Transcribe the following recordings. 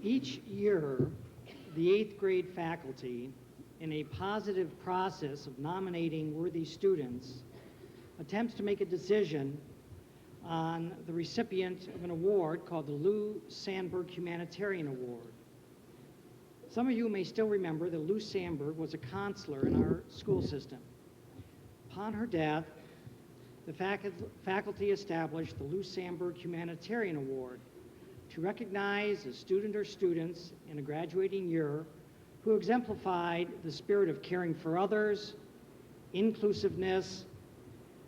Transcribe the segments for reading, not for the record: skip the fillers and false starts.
Each year, the eighth grade faculty, in a positive process of nominating worthy students, attempts to make a decision on the recipient of an award called the Lou Sandberg Humanitarian Award. Some of you may still remember that Lou Sandberg was a counselor in our school system. Upon her death, the faculty established the Lou Sandberg Humanitarian Award to recognize a student or students in a graduating year who exemplified the spirit of caring for others, inclusiveness,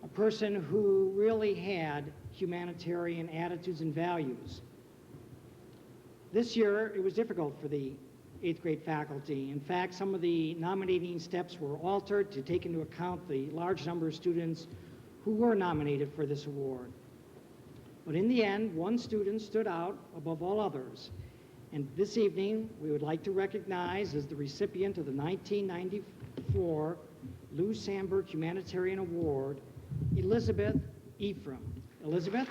a person who really had humanitarian attitudes and values. This year, it was difficult for the eighth grade faculty. In fact, some of the nominating steps were altered to take into account the large number of students who were nominated for this award. But in the end, one student stood out above all others. And this evening, we would like to recognize as the recipient of the 1994 Lou Sandberg Humanitarian Award, Elizabeth Ephraim. Elizabeth?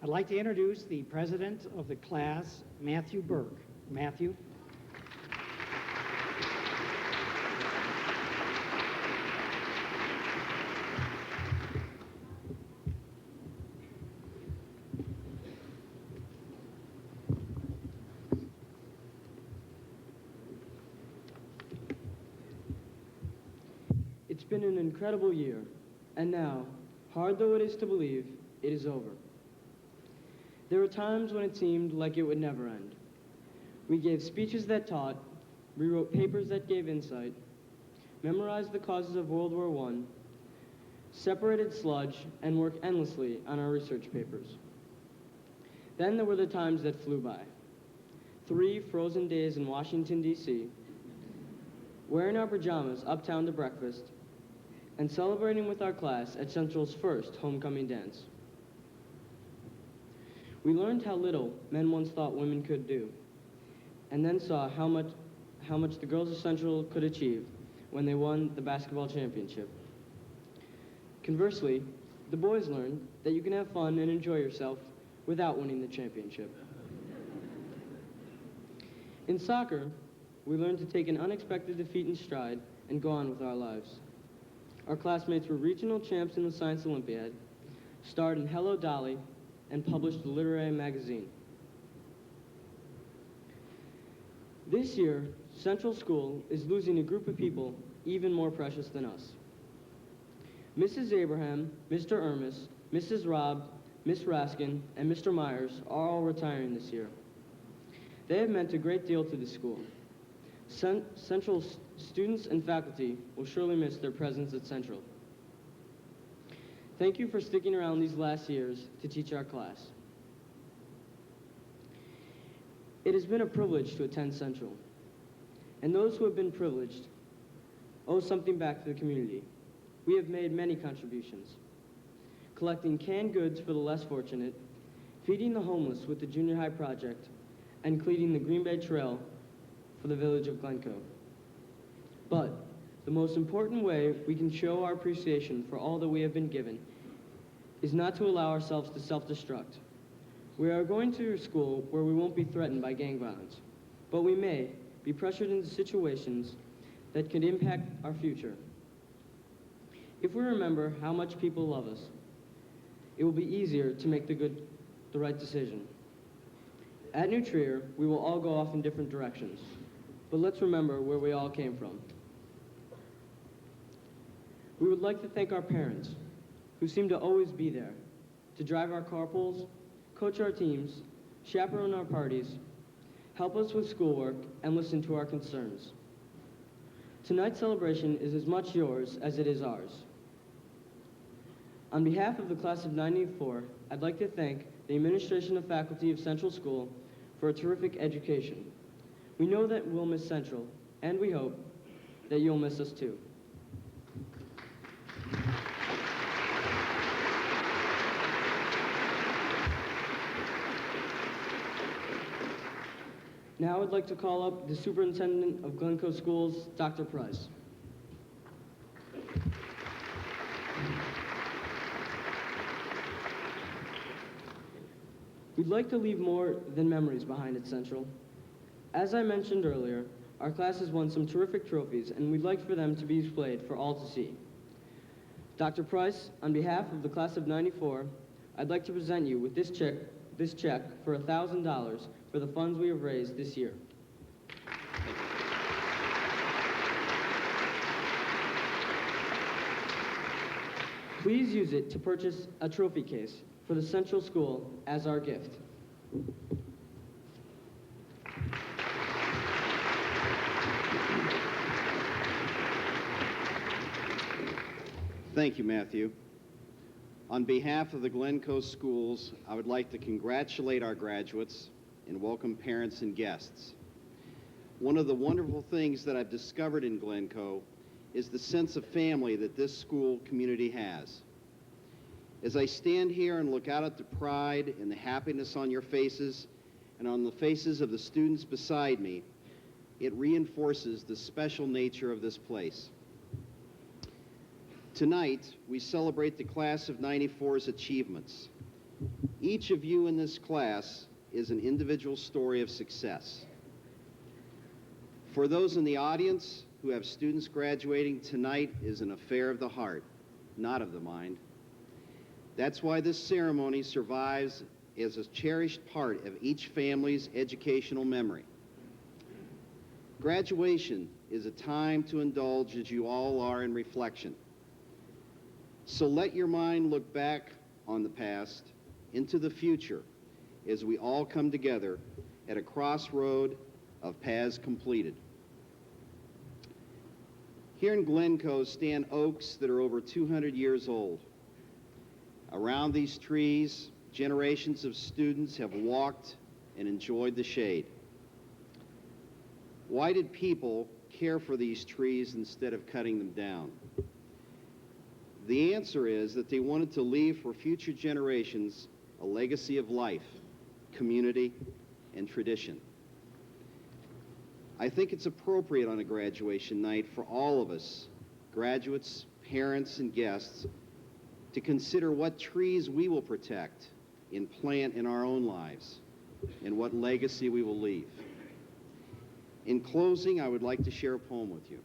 I'd like to introduce the president of the class, Matthew Burke. Matthew. It's been an incredible year, and now, hard though it is to believe, it is over. There were times when it seemed like it would never end. We gave speeches that taught, rewrote papers that gave insight, memorized the causes of World War I, separated sludge, and worked endlessly on our research papers. Then there were the times that flew by. 3 frozen days in Washington, D.C., wearing our pajamas uptown to breakfast, and celebrating with our class at Central's first homecoming dance. We learned how little men once thought women could do, and then saw how much the girls of Central could achieve when they won the basketball championship. Conversely, the boys learned that you can have fun and enjoy yourself without winning the championship. In soccer, we learned to take an unexpected defeat in stride and go on with our lives. Our classmates were regional champs in the Science Olympiad, starred in Hello Dolly, and published the literary magazine. This year, Central School is losing a group of people even more precious than us. Mrs. Abraham, Mr. Ermis, Mrs. Robb, Miss Raskin, and Mr. Myers are all retiring this year. They have meant a great deal to the school. Central students and faculty will surely miss their presence at Central. Thank you for sticking around these last years to teach our class. It has been a privilege to attend Central, and those who have been privileged owe something back to the community. We have made many contributions, collecting canned goods for the less fortunate, feeding the homeless with the junior high project, and cleaning the Green Bay Trail for the village of Glencoe. But the most important way we can show our appreciation for all that we have been given is not to allow ourselves to self-destruct. We are going to a school where we won't be threatened by gang violence, but we may be pressured into situations that could impact our future. If we remember how much people love us, it will be easier to make the right decision. At New Trier, we will all go off in different directions, but let's remember where we all came from. We would like to thank our parents, who seem to always be there, to drive our carpools, coach our teams, chaperone our parties, help us with schoolwork, and listen to our concerns. Tonight's celebration is as much yours as it is ours. On behalf of the class of '94, I'd like to thank the administration and faculty of Central School for a terrific education. We know that we'll miss Central, and we hope that you'll miss us too. Now I'd like to call up the Superintendent of Glencoe Schools, Dr. Price. We'd like to leave more than memories behind at Central. As I mentioned earlier, our class has won some terrific trophies, and we'd like for them to be displayed for all to see. Dr. Price, on behalf of the class of '94, I'd like to present you with this check for $1,000 for the funds we have raised this year. Please use it to purchase a trophy case for the Central School as our gift. Thank you, Matthew. On behalf of the Glencoe schools, I would like to congratulate our graduates and welcome parents and guests. One of the wonderful things that I've discovered in Glencoe is the sense of family that this school community has. As I stand here and look out at the pride and the happiness on your faces and on the faces of the students beside me, it reinforces the special nature of this place. Tonight, we celebrate the class of '94's achievements. Each of you in this class is an individual story of success. For those in the audience who have students graduating, tonight is an affair of the heart, not of the mind. That's why this ceremony survives as a cherished part of each family's educational memory. Graduation is a time to indulge as you all are in reflection. So let your mind look back on the past, into the future, as we all come together at a crossroad of paths completed. Here in Glencoe stand oaks that are over 200 years old. Around these trees, generations of students have walked and enjoyed the shade. Why did people care for these trees instead of cutting them down? The answer is that they wanted to leave for future generations a legacy of life, community, and tradition. I think it's appropriate on a graduation night for all of us, graduates, parents, and guests, to consider what trees we will protect and plant in our own lives, and what legacy we will leave. In closing, I would like to share a poem with you.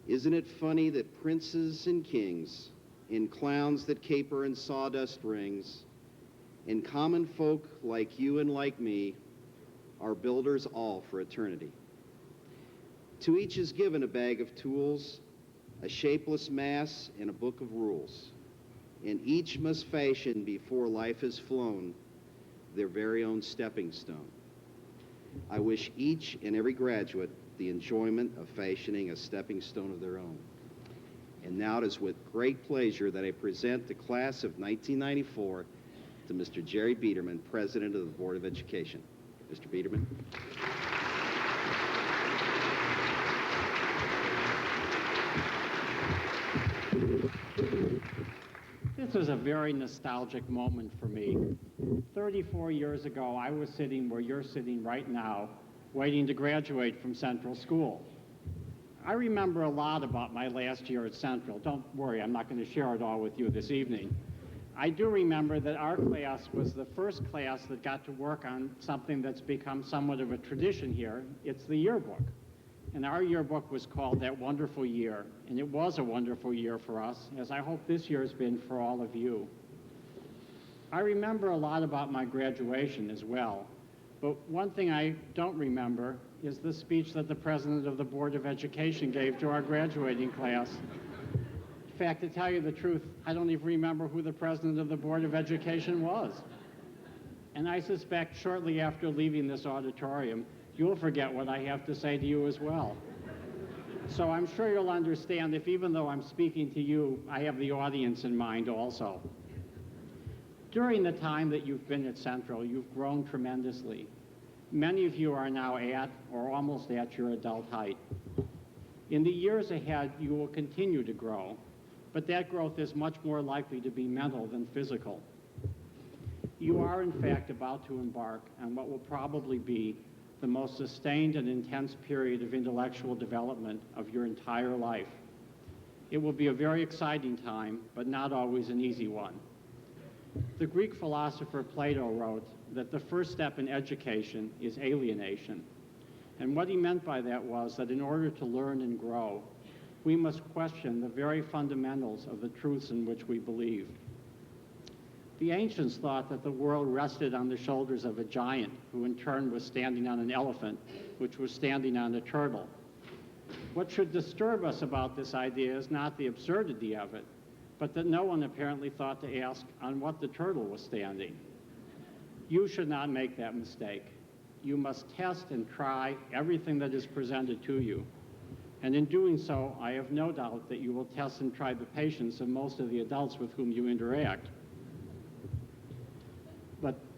Isn't it funny that princes and kings, and clowns that caper in sawdust rings, and common folk like you and like me, are builders all for eternity? To each is given a bag of tools, a shapeless mass, and a book of rules, and each must fashion before life has flown their very own stepping stone. I wish each and every graduate the enjoyment of fashioning a stepping stone of their own. And now it is with great pleasure that I present the class of 1994 to Mr. Jerry Biederman, President of the Board of Education. Mr. Biederman. This is a very nostalgic moment for me. 34 years ago, I was sitting where you're sitting right now, waiting to graduate from Central School. I remember a lot about my last year at Central. Don't worry, I'm not going to share it all with you this evening. I do remember that our class was the first class that got to work on something that's become somewhat of a tradition here. It's the yearbook. And our yearbook was called That Wonderful Year, and it was a wonderful year for us, as I hope this year has been for all of you. I remember a lot about my graduation as well, but one thing I don't remember is the speech that the President of the Board of Education gave to our graduating class. In fact, to tell you the truth, I don't even remember who the President of the Board of Education was. And I suspect shortly after leaving this auditorium, you'll forget what I have to say to you as well. So I'm sure you'll understand if even though I'm speaking to you, I have the audience in mind also. During the time that you've been at Central, you've grown tremendously. Many of you are now at or almost at your adult height. In the years ahead, you will continue to grow, but that growth is much more likely to be mental than physical. You are, in fact, about to embark on what will probably be the most sustained and intense period of intellectual development of your entire life. It will be a very exciting time, but not always an easy one. The Greek philosopher Plato wrote that the first step in education is alienation. And what he meant by that was that in order to learn and grow, we must question the very fundamentals of the truths in which we believe. The ancients thought that the world rested on the shoulders of a giant, who in turn was standing on an elephant, which was standing on a turtle. What should disturb us about this idea is not the absurdity of it, but that no one apparently thought to ask on what the turtle was standing. You should not make that mistake. You must test and try everything that is presented to you. And in doing so, I have no doubt that you will test and try the patience of most of the adults with whom you interact.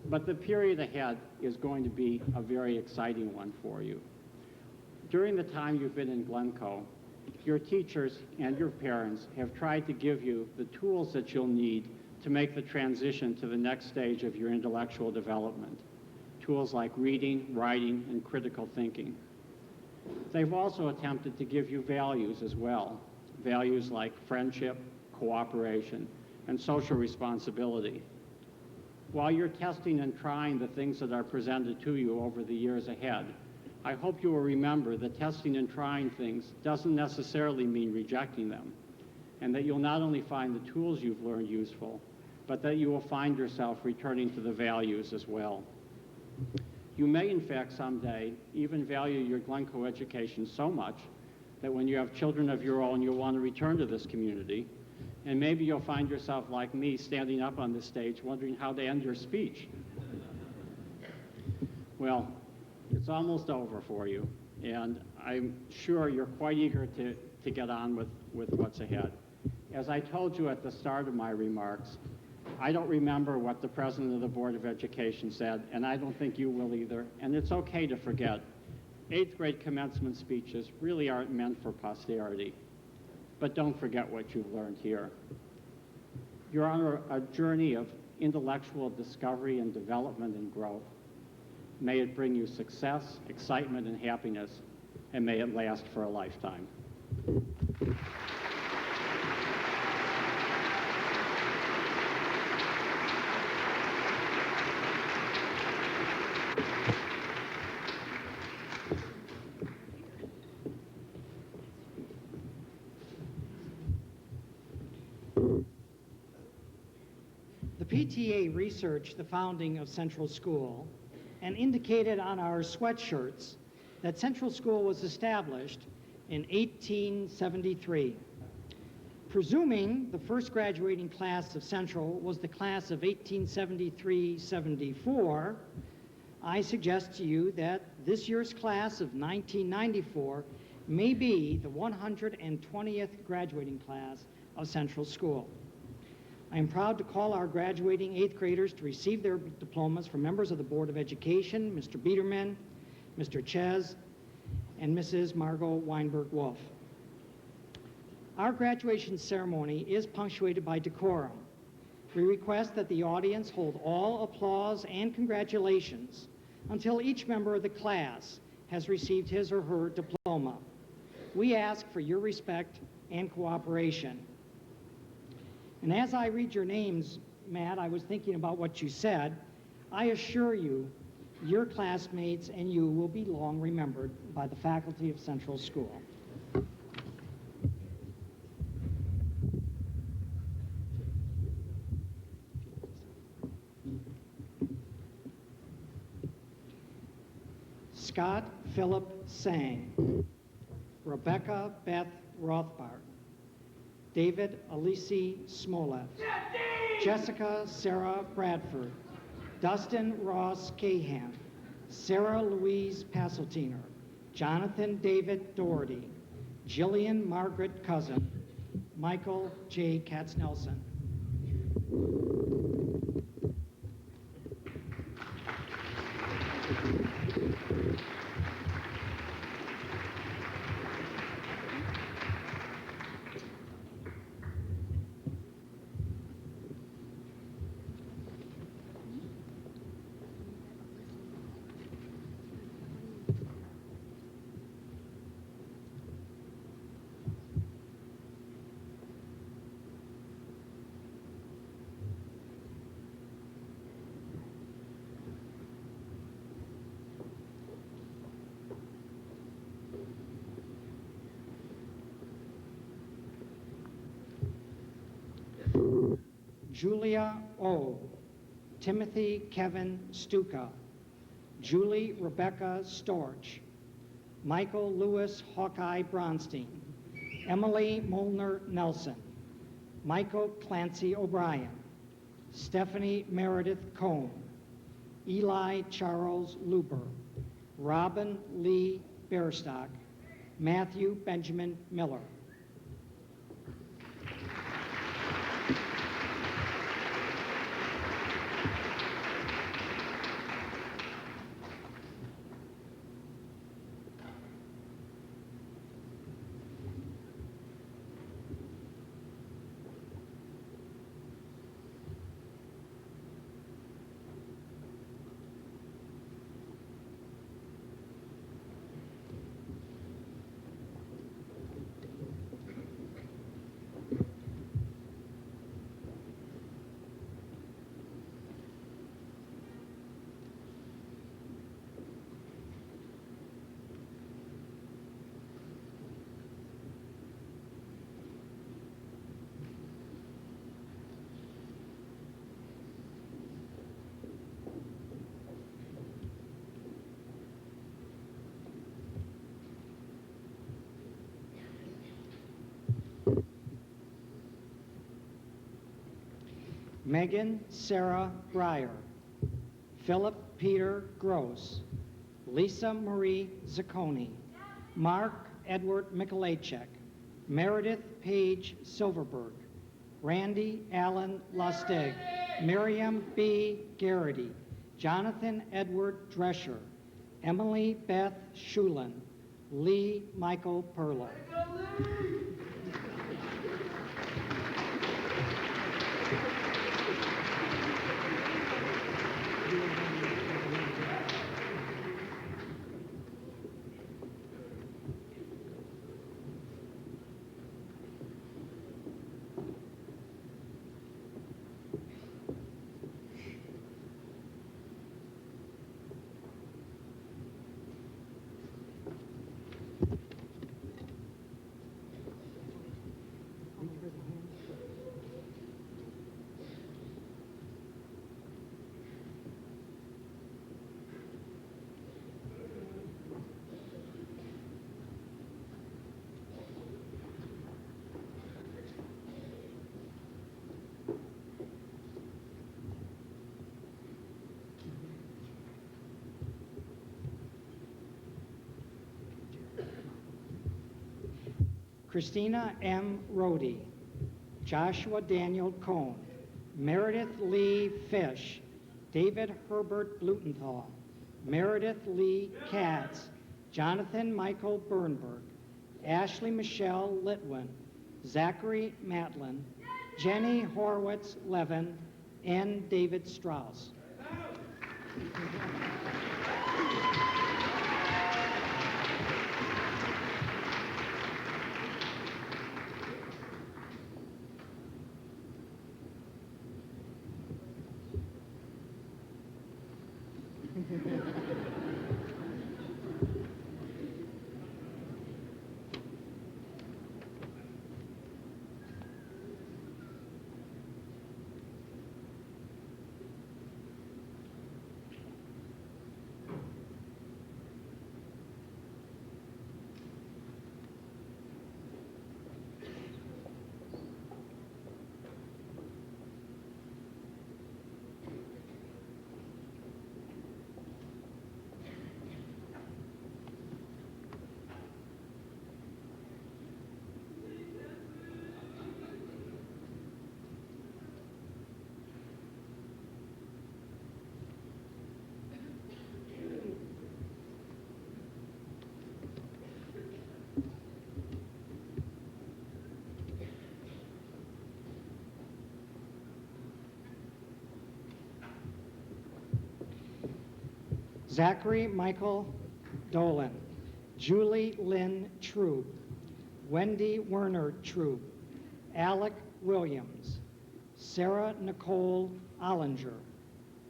But the period ahead is going to be a very exciting one for you. During the time you've been in Glencoe, your teachers and your parents have tried to give you the tools that you'll need to make the transition to the next stage of your intellectual development. Tools like reading, writing, and critical thinking. They've also attempted to give you values as well. Values like friendship, cooperation, and social responsibility. While you're testing and trying the things that are presented to you over the years ahead, I hope you will remember that testing and trying things doesn't necessarily mean rejecting them, and that you'll not only find the tools you've learned useful, but that you will find yourself returning to the values as well. You may, in fact, someday even value your Glencoe education so much that when you have children of your own, you'll want to return to this community. And maybe you'll find yourself, like me, standing up on this stage wondering how to end your speech. Well, it's almost over for you, and I'm sure you're quite eager to get on with what's ahead. As I told you at the start of my remarks, I don't remember what the president of the Board of Education said, and I don't think you will either, and it's okay to forget. 8th grade commencement speeches really aren't meant for posterity. But don't forget what you've learned here. You're on a journey of intellectual discovery and development and growth. May it bring you success, excitement, and happiness, and may it last for a lifetime. The PTA researched the founding of Central School and indicated on our sweatshirts that Central School was established in 1873. Presuming the first graduating class of Central was the class of 1873-74, I suggest to you that this year's class of 1994 may be the 120th graduating class of Central School. I am proud to call our graduating 8th graders to receive their diplomas from members of the Board of Education, Mr. Biederman, Mr. Ches, and Mrs. Margot Weinberg-Wolf. Our graduation ceremony is punctuated by decorum. We request that the audience hold all applause and congratulations until each member of the class has received his or her diploma. We ask for your respect and cooperation. And as I read your names, Matt, I was thinking about what you said. I assure you, your classmates and you will be long remembered by the faculty of Central School. Scott Philip Sang, Rebecca Beth Rothbart, David Alisi Smollett, Jessica Sarah Bradford, Dustin Ross Cahan, Sarah Louise Passeltiner, Jonathan David Doherty, Jillian Margaret Cousin, Michael J. Katz-Nelson. Julia O., Timothy Kevin Stuka, Julie Rebecca Storch, Michael Lewis Hawkeye Bronstein, Emily Molnar Nelson, Michael Clancy O'Brien, Stephanie Meredith Cohn, Eli Charles Luber, Robin Lee Bearstock, Matthew Benjamin Miller. Megan Sarah Breyer, Philip Peter Gross, Lisa Marie Zacconi, Mark Edward Mikulajczyk, Meredith Paige Silverberg, Randy Allen Lustig, Miriam B. Garrity, Jonathan Edward Drescher, Emily Beth Schulin, Lee Michael Perla. Christina M. Rohde, Joshua Daniel Cohn, Meredith Lee Fish, David Herbert Blutenthal, Meredith Lee Katz, Jonathan Michael Bernberg, Ashley Michelle Litwin, Zachary Matlin, Jenny Horwitz Levin, and David Strauss. Zachary Michael Dolan, Julie Lynn Trube, Wendy Werner Trube, Alec Williams, Sarah Nicole Ollinger,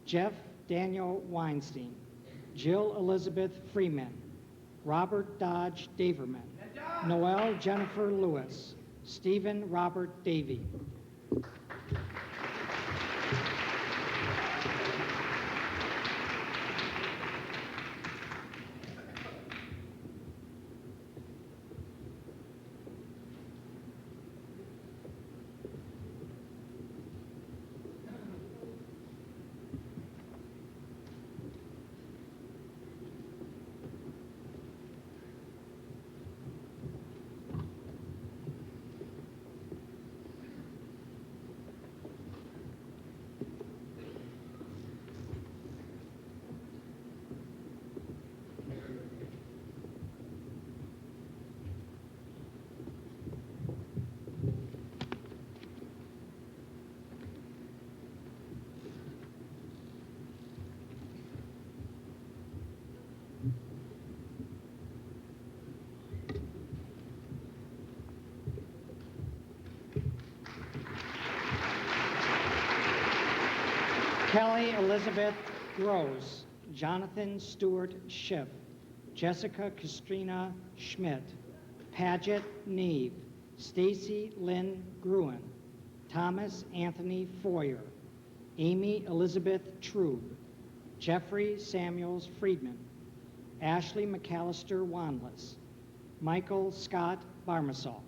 Jeff Daniel Weinstein, Jill Elizabeth Freeman, Robert Dodge Daverman, Noel Jennifer Lewis, Stephen Robert Davey. Kelly Elizabeth Gross, Jonathan Stewart Schiff, Jessica Kastrina Schmidt, Paget Neve, Stacy Lynn Gruen, Thomas Anthony Foyer, Amy Elizabeth Trube, Jeffrey Samuels Friedman, Ashley McAllister Wanless, Michael Scott Barmasol.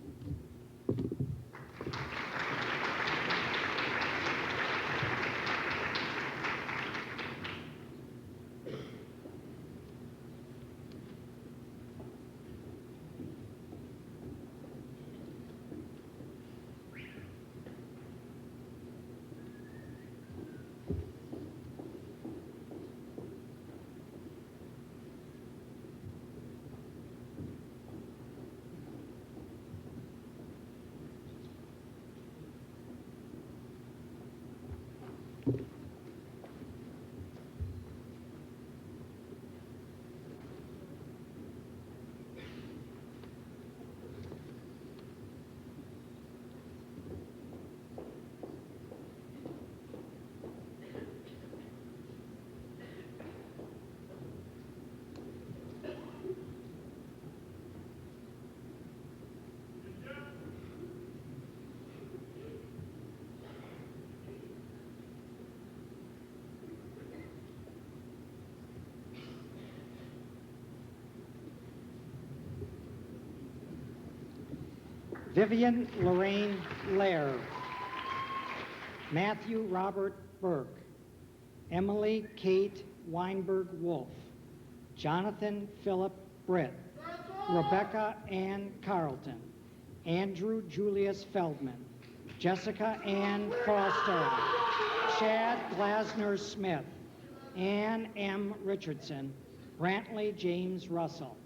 Vivian Lorraine Lair, Matthew Robert Burke, Emily Kate Weinberg Wolf, Jonathan Philip Britt, Rebecca Ann Carlton, Andrew Julius Feldman, Jessica Ann Foster, Chad Glasner Smith, Ann M. Richardson, Brantley James Russell.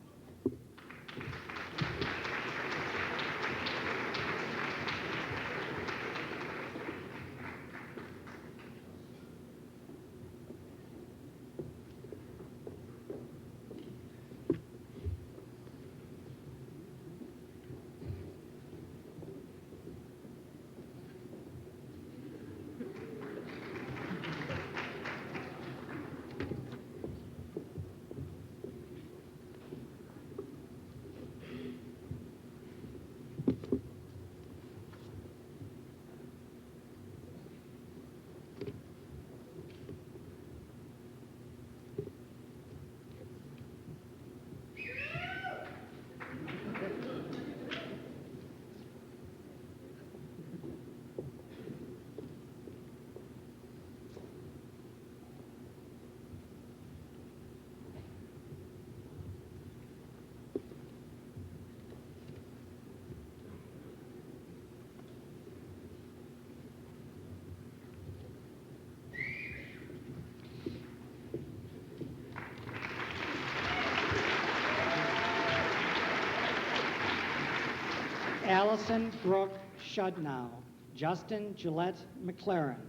Allison Brooke Shudnow, Justin Gillette McLaren,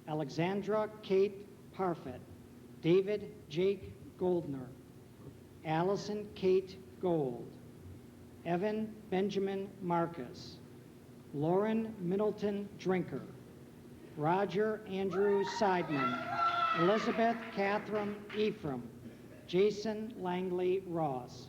Alexandra Kate Parfit, David Jake Goldner, Allison Kate Gold, Evan Benjamin Marcus, Lauren Middleton Drinker, Roger Andrew Seidman, Elizabeth Catherine Ephraim, Jason Langley Ross.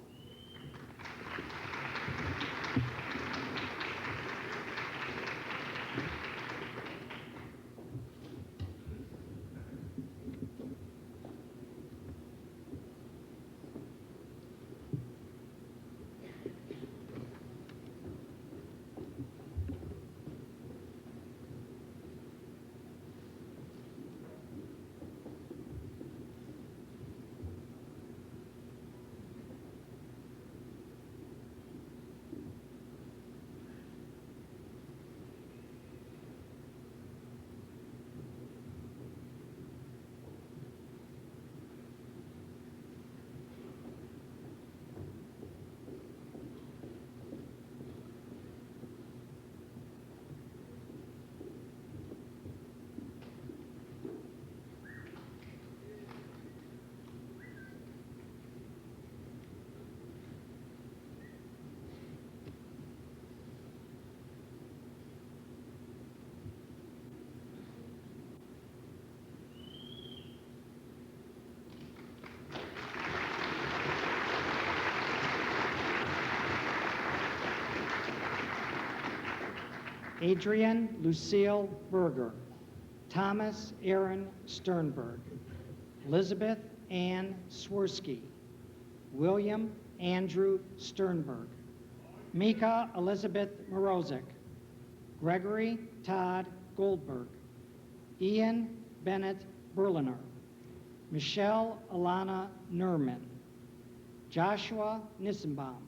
Adrian Lucille Berger, Thomas Aaron Sternberg, Elizabeth Ann Swirsky, William Andrew Sternberg, Mika Elizabeth Morozic, Gregory Todd Goldberg, Ian Bennett Berliner, Michelle Alana Nerman, Joshua Nissenbaum,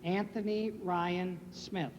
Anthony Ryan Smith.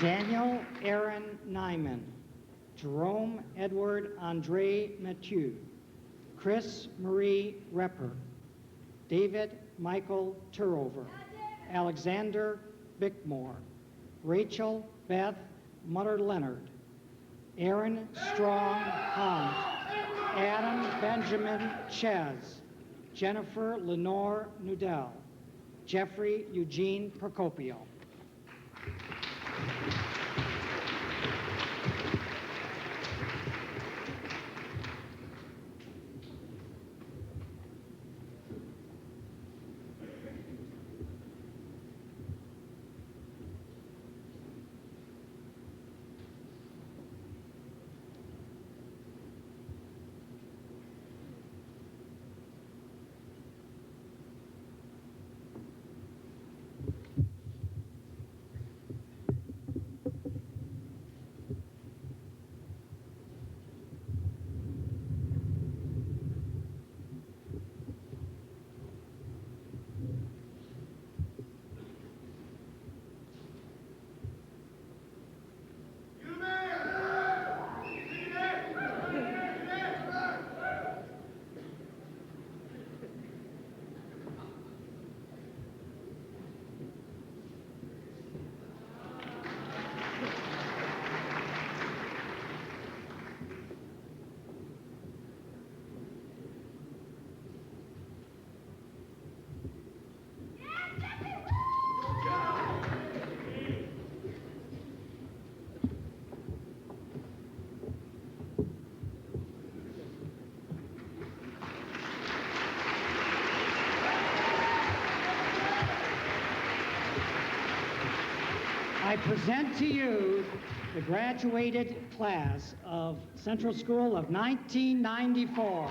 Daniel Aaron Nyman, Jerome Edward Andre Mathieu, Chris Marie Repper, David Michael Turover, Alexander Bickmore, Rachel Beth Mutter Leonard, Aaron Strong Hunt, Adam Benjamin Ches, Jennifer Lenore Nudell, Jeffrey Eugene Procopio. I present to you the graduated class of Central School of 1994.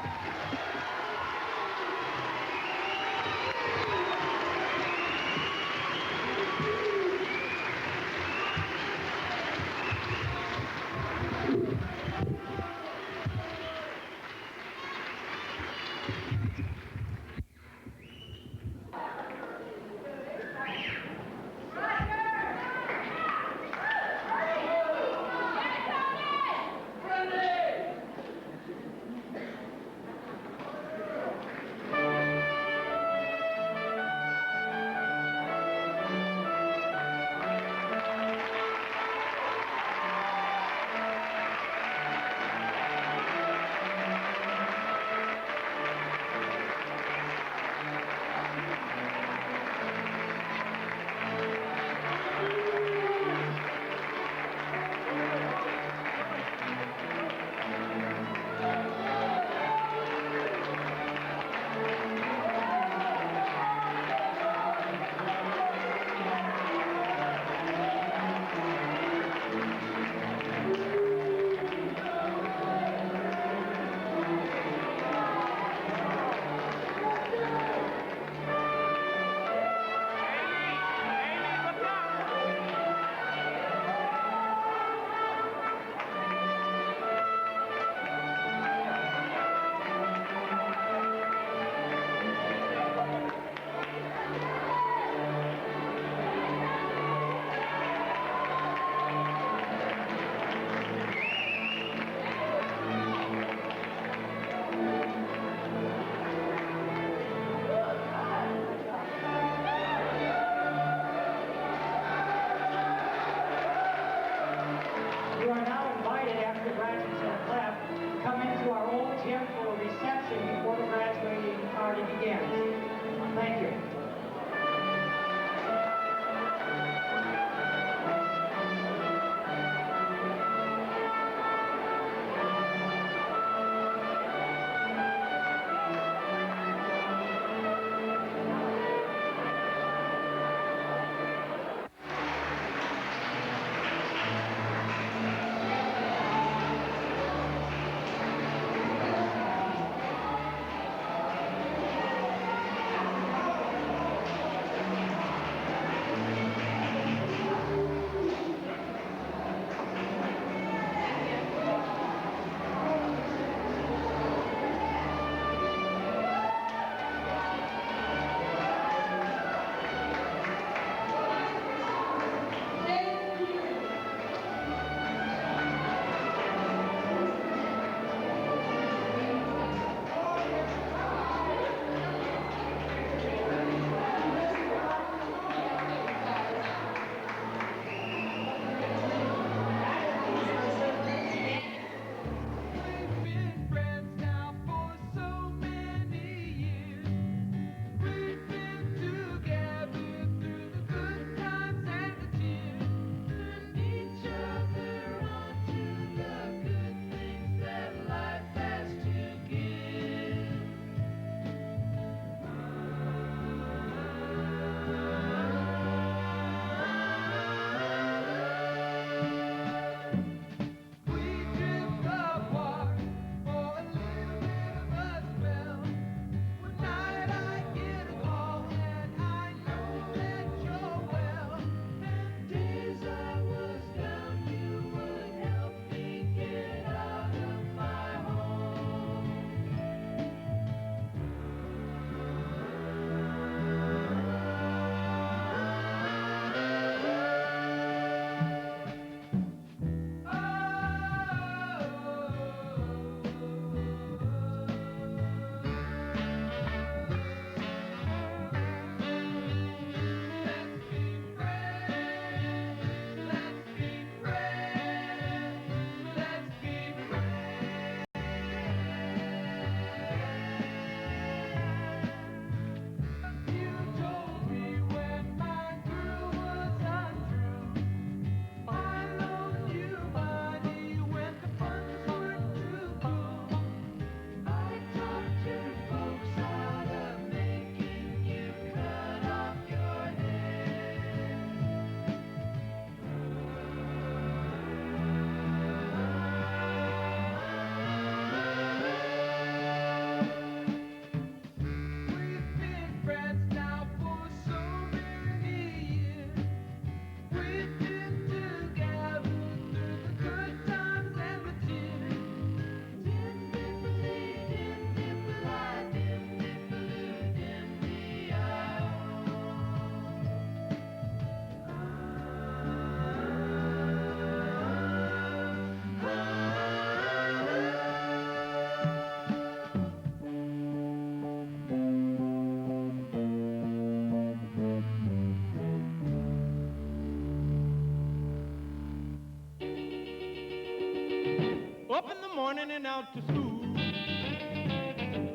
morning and out to school.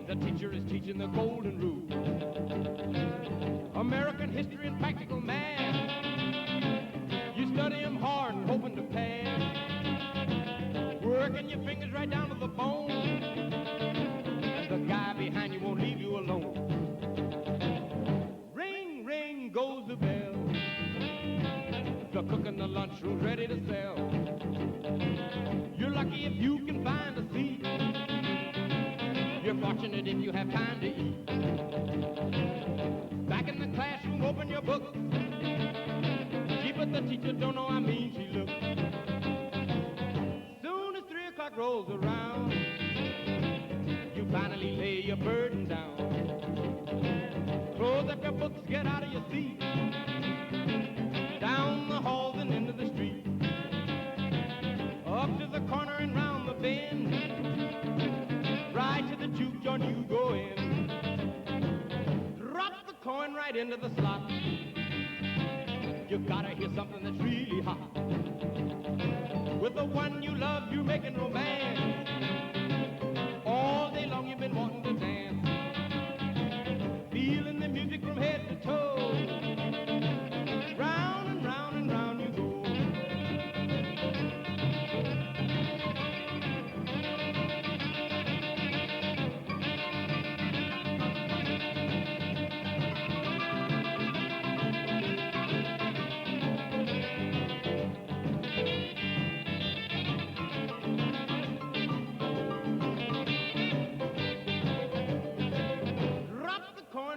The teacher is teaching the golden rule. American history and practical math. You study them hard and hoping to pass. Working your fingers right down to the bone. And the guy behind you won't leave you alone. Ring, ring goes the bell. The cook in the lunchroom's ready to sell. You're lucky if you can find a seat. You're fortunate if you have time to eat. Back in the classroom, open your book. Gee, but the teacher don't know how mean she looks. Soon as 3 o'clock rolls around, you finally lay your burden down. Close up your books, get out of your seat. Down the halls and into the street. Up to the corner and round the bend. Right to the juke joint you go in. Drop the coin right into the slot. You gotta hear something that's really hot. With the one you love, you're making romance. All day long you've been wanting to dance. Feeling the music from head to toe. Round and round and round you go.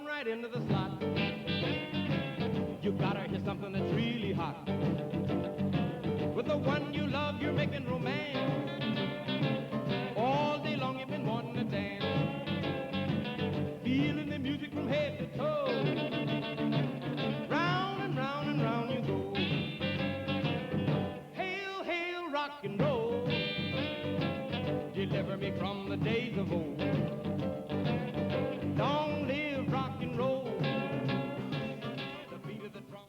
Right into the slot. You gotta hear something that's really hot. With the one you love, you're making romance. All day long you've been wanting to dance. Feeling the music from head to toe. Round and round and round you go. Hail, hail, rock and roll. Deliver me from the days of old. Long live rock and roll. The beat of the drum.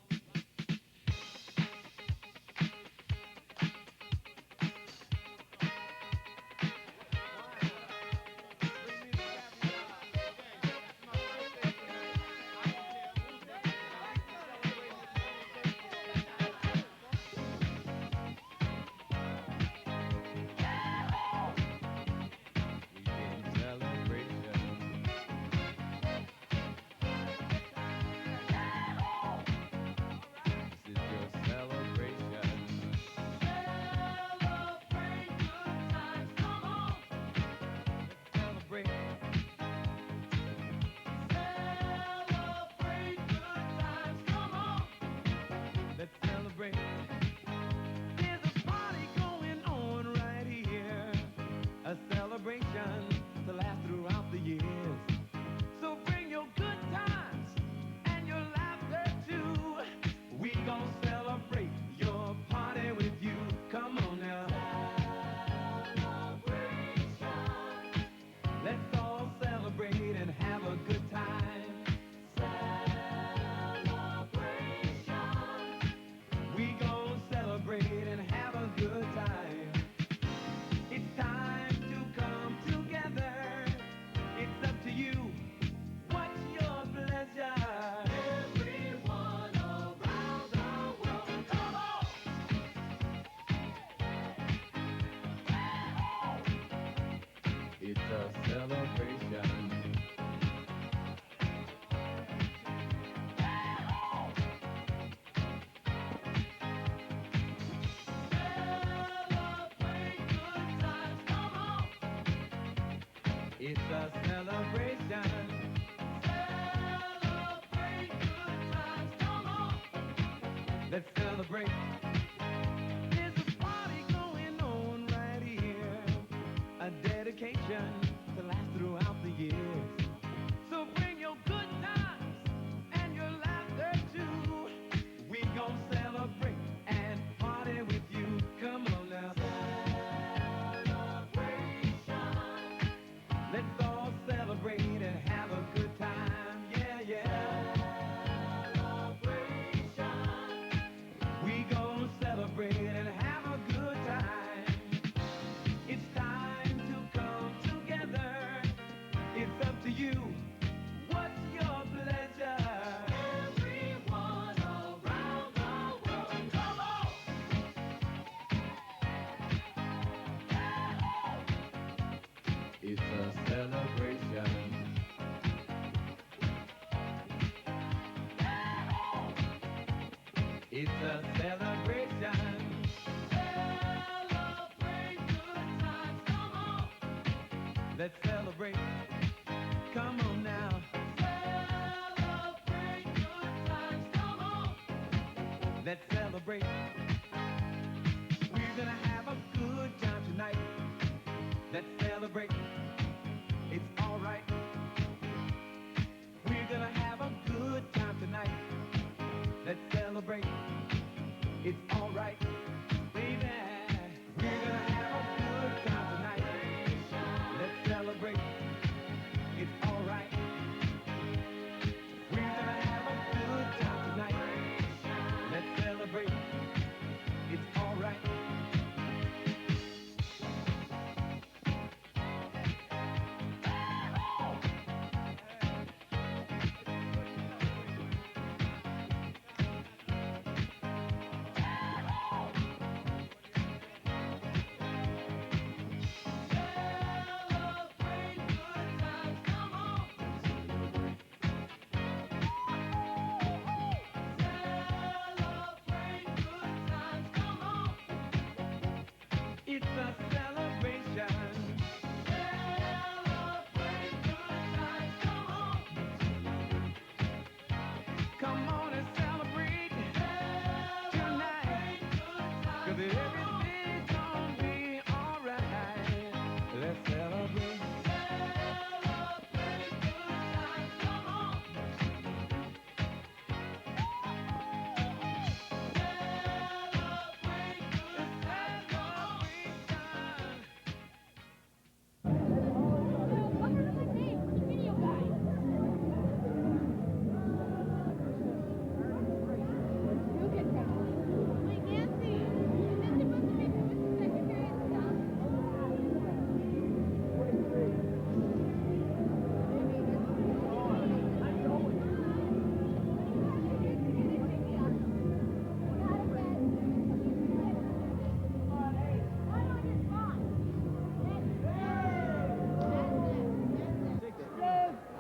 It's a celebration. Celebrate good times, come on. Let's celebrate. There's a party going on right here. A dedication to last throughout the years. So bring your good times and your laughter too. We gon' celebrate and party with you. Come on now. Let's all celebrate and have a good time, yeah, yeah. Celebration. We gon' celebrate and have a good time. It's time It's a celebration. Celebrate good times, come on. Let's celebrate. Come on now. Celebrate good times, come on. Let's celebrate. We're gonna have a good time tonight. Let's celebrate. It's all right. We're gonna have a good time tonight. Let's celebrate. It's all right. Baby, we're gonna have a good time tonight. Let's celebrate. It's all right. We're gonna have a good time tonight. Let's celebrate. It's all right. Celebrate good times, come on. Celebrate good times, come on. It's a celebration. Celebrate good times, come on. Come on and celebrate tonight. 'Cause everything's gonna be alright. Let's celebrate. Celebrate good times, come on. Celebrate good times, come on.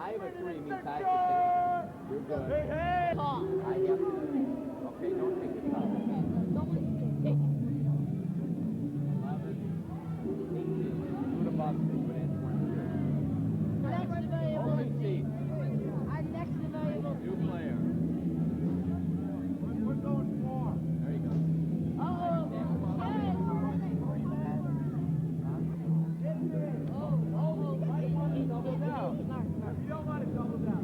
I have a 3, means I have to take it. You're good. I have to. Okay, don't take the top. 11, 18. Do the box, but it's open seat. New player. We're going for. There you go. You don't want to double down.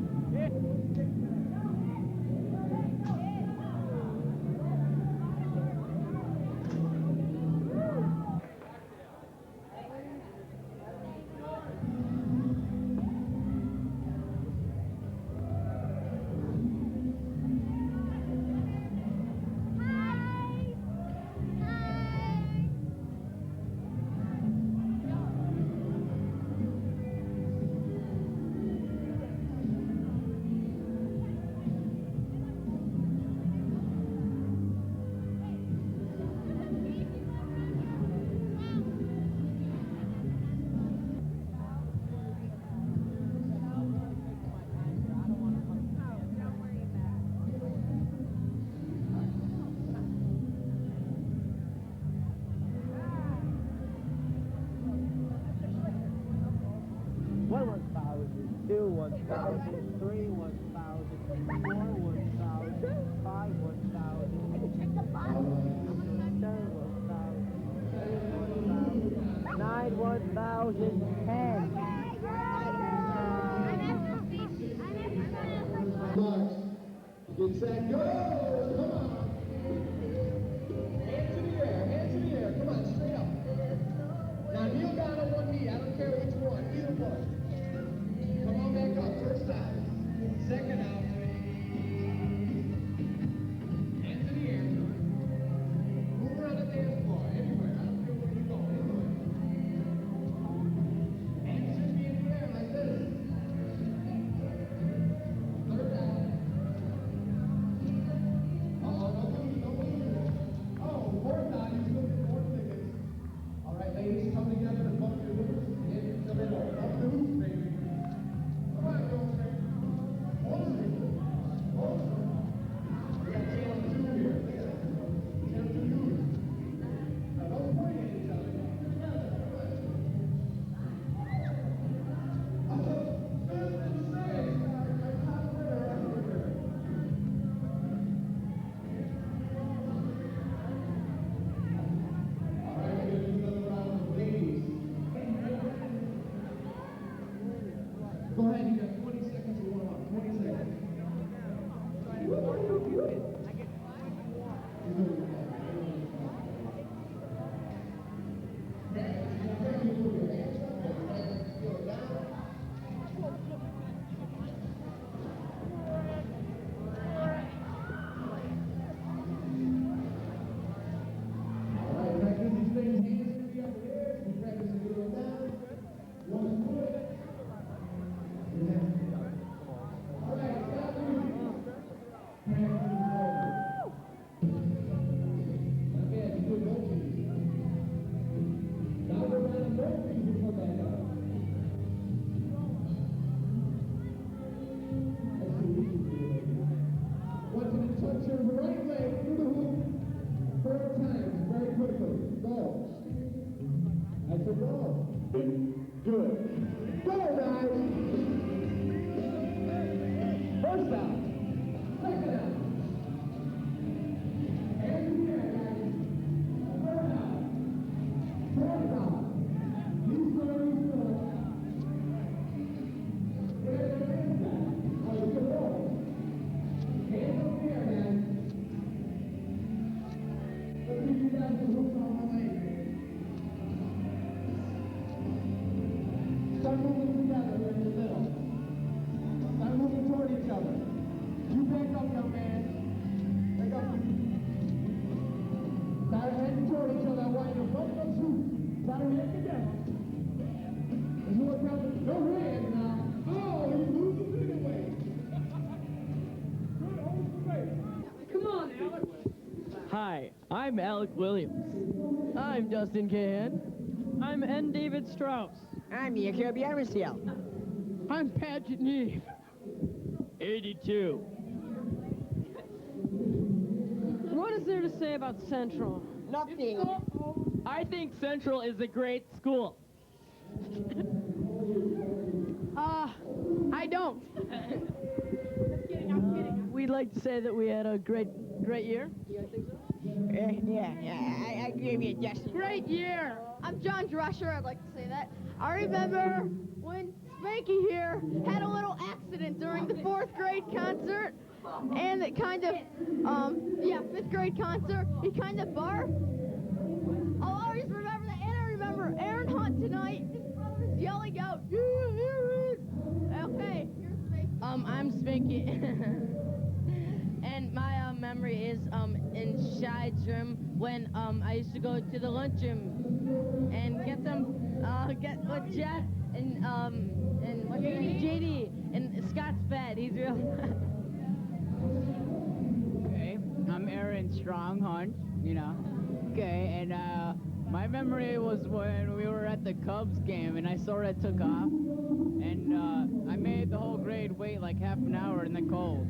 One 1,000, two 1,000, three 1,000, four 1,000, five 1,000, seven 1,000, 8 1,000, 9 1,000, 10. Get set, go! Come on! Hands in the air, hands in the air. Come on, straight up. Now kneel down on one knee. I don't care which one, either one. Come on back up, first time. Second out. Hands in the air. Move around the dance floor, everywhere. I don't care where you go, anywhere. Hands should be in the air like this. Third out. Start moving together here in the middle. Start moving toward each other. You back up, young man. Back up. Start heading toward each other. I want you to both of you try to head together. And you look out the no hands now. Oh, you lose the anyway. Good old space. Come on, Alex. Hi, I'm Alec Williams. I'm Dustin Cahan. I'm N. David Strauss. I'm Jacob Yarmisiel. I'm Paget Neve. 82. What is there to say about Central? Nothing. I think Central is a great school. I don't. I'm kidding. We'd like to say that we had a great year. I agree with you, Justin. Great year. I'm John Drescher. I'd like to say that. I remember when Spanky here had a little accident during the 4th grade concert, and it kind of, 5th grade concert, he kind of barfed. I'll always remember that, and I remember Aaron Hunt tonight, his brother was yelling out, "Yeah, Aaron!" Okay, here's Spanky. I'm Spanky. And my memory is in Shide's room when I used to go to the lunchroom and get with Jeff and what's his name? JD and Scott's bed. He's real. Okay, I'm Aaron Stronghunt, Okay, and my memory was when we were at the Cubs game and I sort of took off and I made the whole grade wait like half an hour in the cold.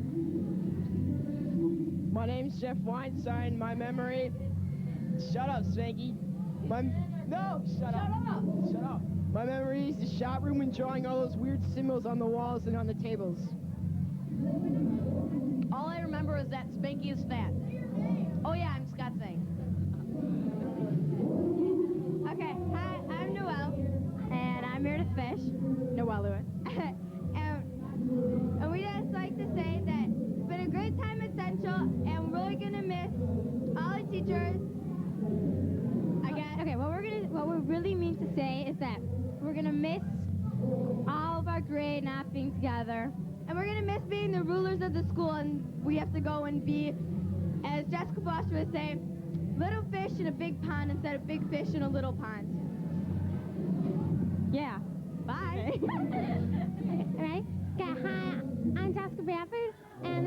My name's Jeff Weinstein. My memory... Shut up, Spanky. Shut up. My memory is the shop room and drawing all those weird symbols on the walls and on the tables. All I remember is that Spanky is fat. Oh yeah, I'm Scott Sang. Okay, hi, I'm Noelle, and I'm here to fish. Noelle Lewis. And we just like to say that it's been a great time at Central, and we're really gonna miss all the teachers. Okay, what we really mean to say is that we're gonna miss all of our grade not being together, and we're gonna miss being the rulers of the school, and we have to go and be, as Jessica Bosch would say, little fish in a big pond instead of big fish in a little pond. Yeah. Bye. Alright, okay, hi, I'm Jessica Bradford, and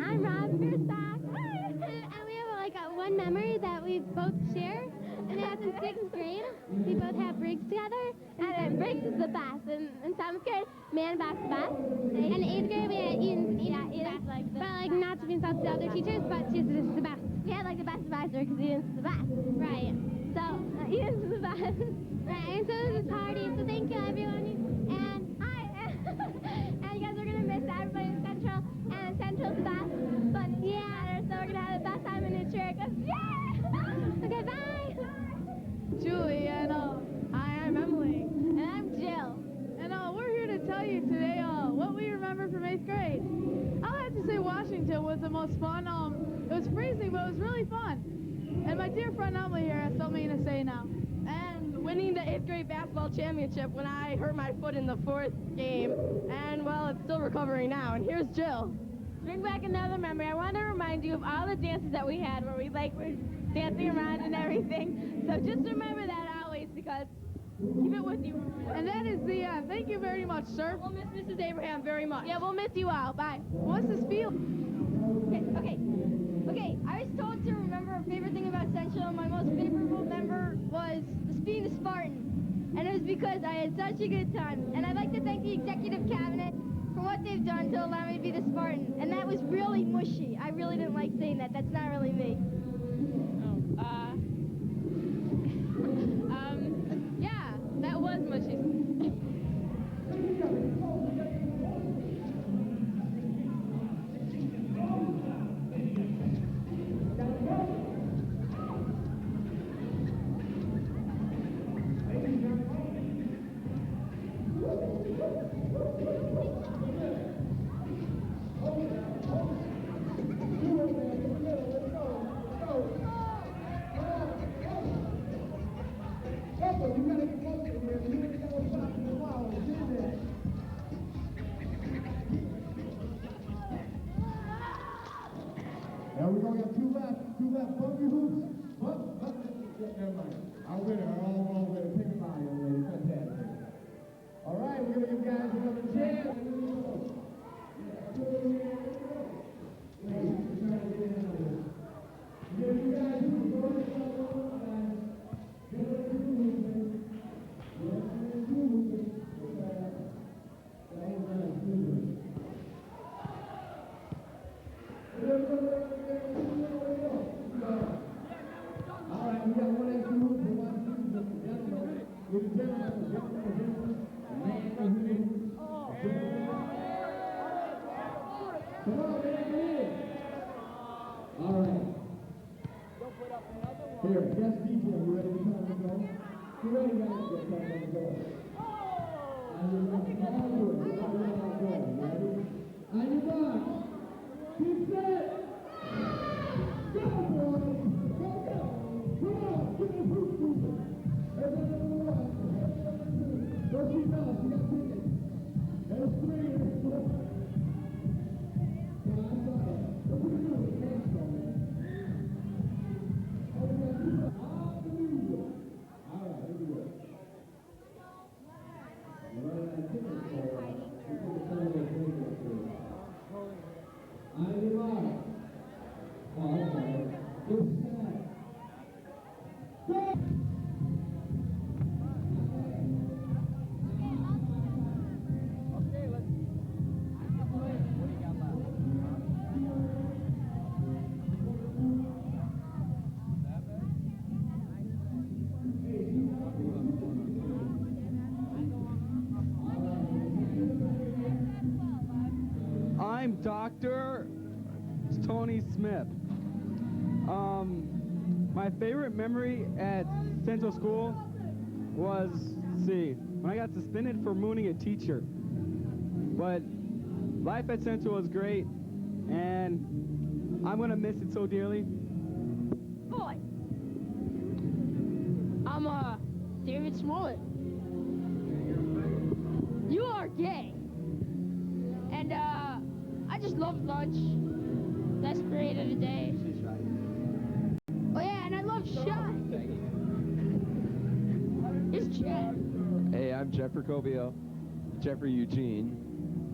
I'm Rob Verstock. And we have one memory that we both share, and that's in 6th grade. We both have Briggs together, and Briggs is the best. And in 7th grade, Man Back's the best. And in 8th grade, we had Eden's but not to be insulted to other teachers, but she's just the best. We had the best advisor because Eden's the best. Right. So, Eden's the best. Right, and so this is party, so thank you everyone. And and you guys are going to miss everybody in Central, and Central's the best. But yeah, so we're going to have the best time in New York. Yeah! Okay, bye! Julie, and hi, I'm Emily. And I'm Jill. And we're here to tell you today what we remember from 8th grade. I'll have to say Washington was the most fun. It was freezing, but it was really fun. And my dear friend Emily here has something to say now. And winning the 8th grade basketball championship when I hurt my foot in the 4th game. And, well, it's still recovering now. And here's Jill. Bring back another memory. I want to remind you of all the dances that we had where we were dancing around and everything. So just remember that always, because keep it with you. And that is the end. Thank you very much, sir. We'll miss Mrs. Abraham very much. Yeah, we'll miss you all. Bye. What's this feel? Okay. I was told to remember a favorite thing about Central. My most favorite member was being the Spartan. And it was because I had such a good time. And I'd like to thank the executive cabinet for what they've done to allow me to be the Spartan. And that was really mushy. I really didn't like saying that. That's not really me. Yeah, that was mushy. never mind. Our winner, our all winner. Take a bow, young lady. Fantastic. All right, we're going to give guys another chance. Here, guest DJ, you ready to come and go? You ready, guys, to come and go? And you're going to all do it. You're all going to go. Ready? On your mark. Keep set. Go, boys. Go, go. Come on. Give me a proof movement. There's another one. Go see Mel. She got tickets. There's 3. There's 4. No, I'm sorry. What are you doing? Thanks, man. I'm Dr. Tony Smith. My favorite memory at Central School was, when I got suspended for mooning a teacher. But life at Central was great, and I'm gonna miss it so dearly. Boy. I'm David Smollett. You are gay. And I just love lunch. Best period of the day. Oh yeah, and I love Shy. It's Chad. Hey, I'm Jeff Procopio, Jeffrey Eugene.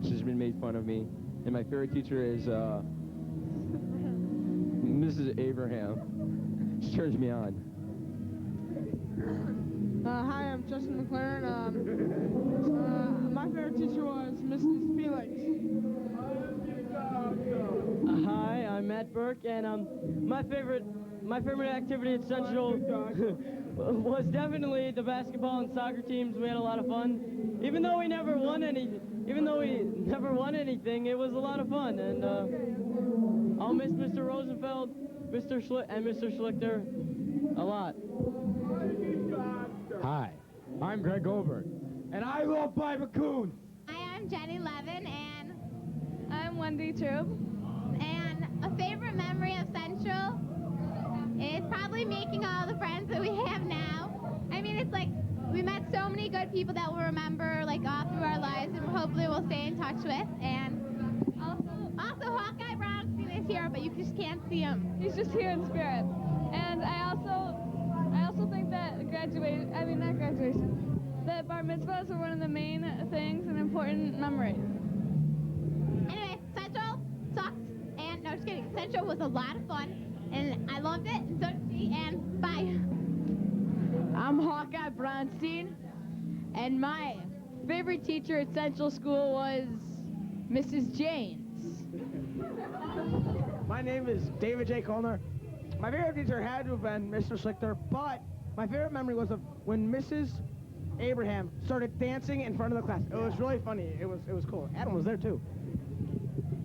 She's been made fun of me. And my favorite teacher is Mrs. Abraham. She turns me on. Hi, I'm Justin McLaren. My favorite teacher was Mrs. Felix. Hi, I'm Matt Burke, and my favorite activity at Central was definitely the basketball and soccer teams. We had a lot of fun, even though we never won anything. It was a lot of fun, and I'll miss Mr. Rosenfeld, Mr. Schlichter a lot. Hi, I'm Greg Goldberg, and I love Piper Coon. Hi, I'm Jenny Levin, and I'm Wendy Trube. and a favorite memory of Central is probably making all the friends that we have now. I mean, it's like we met so many good people that we'll remember like all through our lives, and hopefully we'll stay in touch with. And also Hawkeye Brownstein is here, but you just can't see him. He's just here in spirit. And I also think that that bar mitzvahs are one of the main things and important memories. Anyway, Central sucked, and no, just kidding. Central was a lot of fun, and I loved it, and so did she, and bye. I'm Hawkeye Bronstein, and my favorite teacher at Central School was Mrs. Janes. My name is David J. Colner. My favorite teacher had to have been Mr. Schlichter, but my favorite memory was of when Mrs. Abraham started dancing in front of the class. It was really funny. It was cool. Adam was there too.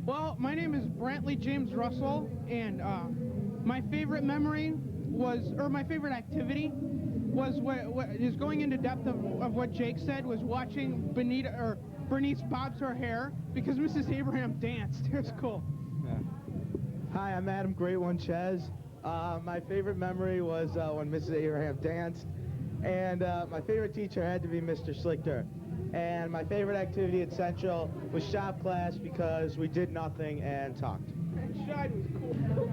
Well, my name is Brantley James Russell, and my favorite memory was, or my favorite activity was what is going into depth of what Jake said, was watching Bernice bobs her hair because Mrs. Abraham danced. It was cool. Yeah. Hi, I'm Adam Great One Ches. My favorite memory was when Mrs. Abraham danced, and my favorite teacher had to be Mr. Schlichter. And my favorite activity at Central was shop class because we did nothing and talked. Shide was cool.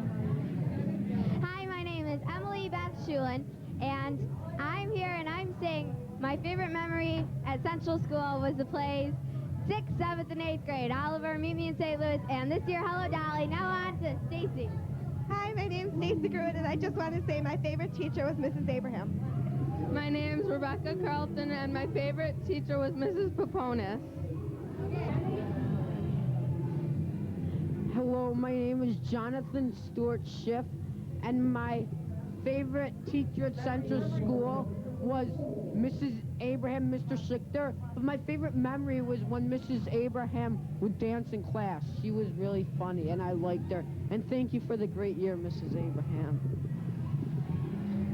Hi, my name is Emily Beth Shulin, and I'm here and I'm saying my favorite memory at Central School was the plays 6th, 7th, and 8th grade. Oliver, Meet Me in St. Louis, and this year, Hello Dolly. Now on to Stacy. Hi, my name's Stacy Gruen, and I just want to say my favorite teacher was Mrs. Abraham. My name's Rebecca Carlton, and my favorite teacher was Mrs. Paponis. Hello, my name is Jonathan Stewart Schiff, and my favorite teacher at Central School was Mrs. Abraham, Mr. Schlichter. But my favorite memory was when Mrs. Abraham would dance in class. She was really funny, and I liked her. And thank you for the great year, Mrs. Abraham.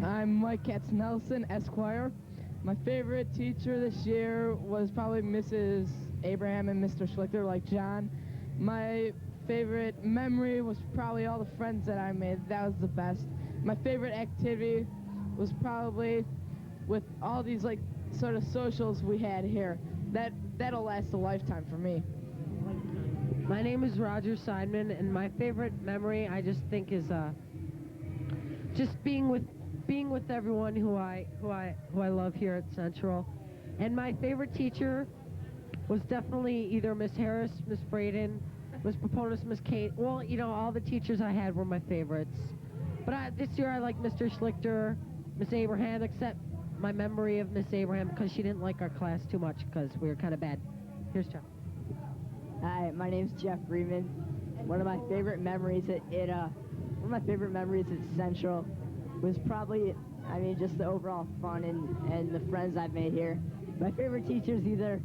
I'm Mike Katz-Nelson, Esquire. My favorite teacher this year was probably Mrs. Abraham and Mr. Schlichter, like John. My favorite memory was probably all the friends that I made. That was the best. My favorite activity was probably with all these like sort of socials we had here. That'll last a lifetime for me. My name is Roger Seidman, and my favorite memory I just think is just being with everyone who I love here at Central. And my favorite teacher was definitely either Miss Harris, Miss Braden, Miss Paponis, Miss Kate. Well, you know, all the teachers I had were my favorites. But this year I like Mr. Schlichter, Miss Abraham, except my memory of Miss Abraham because she didn't like our class too much because we were kind of bad. Here's Jeff. Hi, my name's Jeff Freeman. One of my favorite memories at Central was probably, I mean, just the overall fun and the friends I've made here. My favorite teacher is either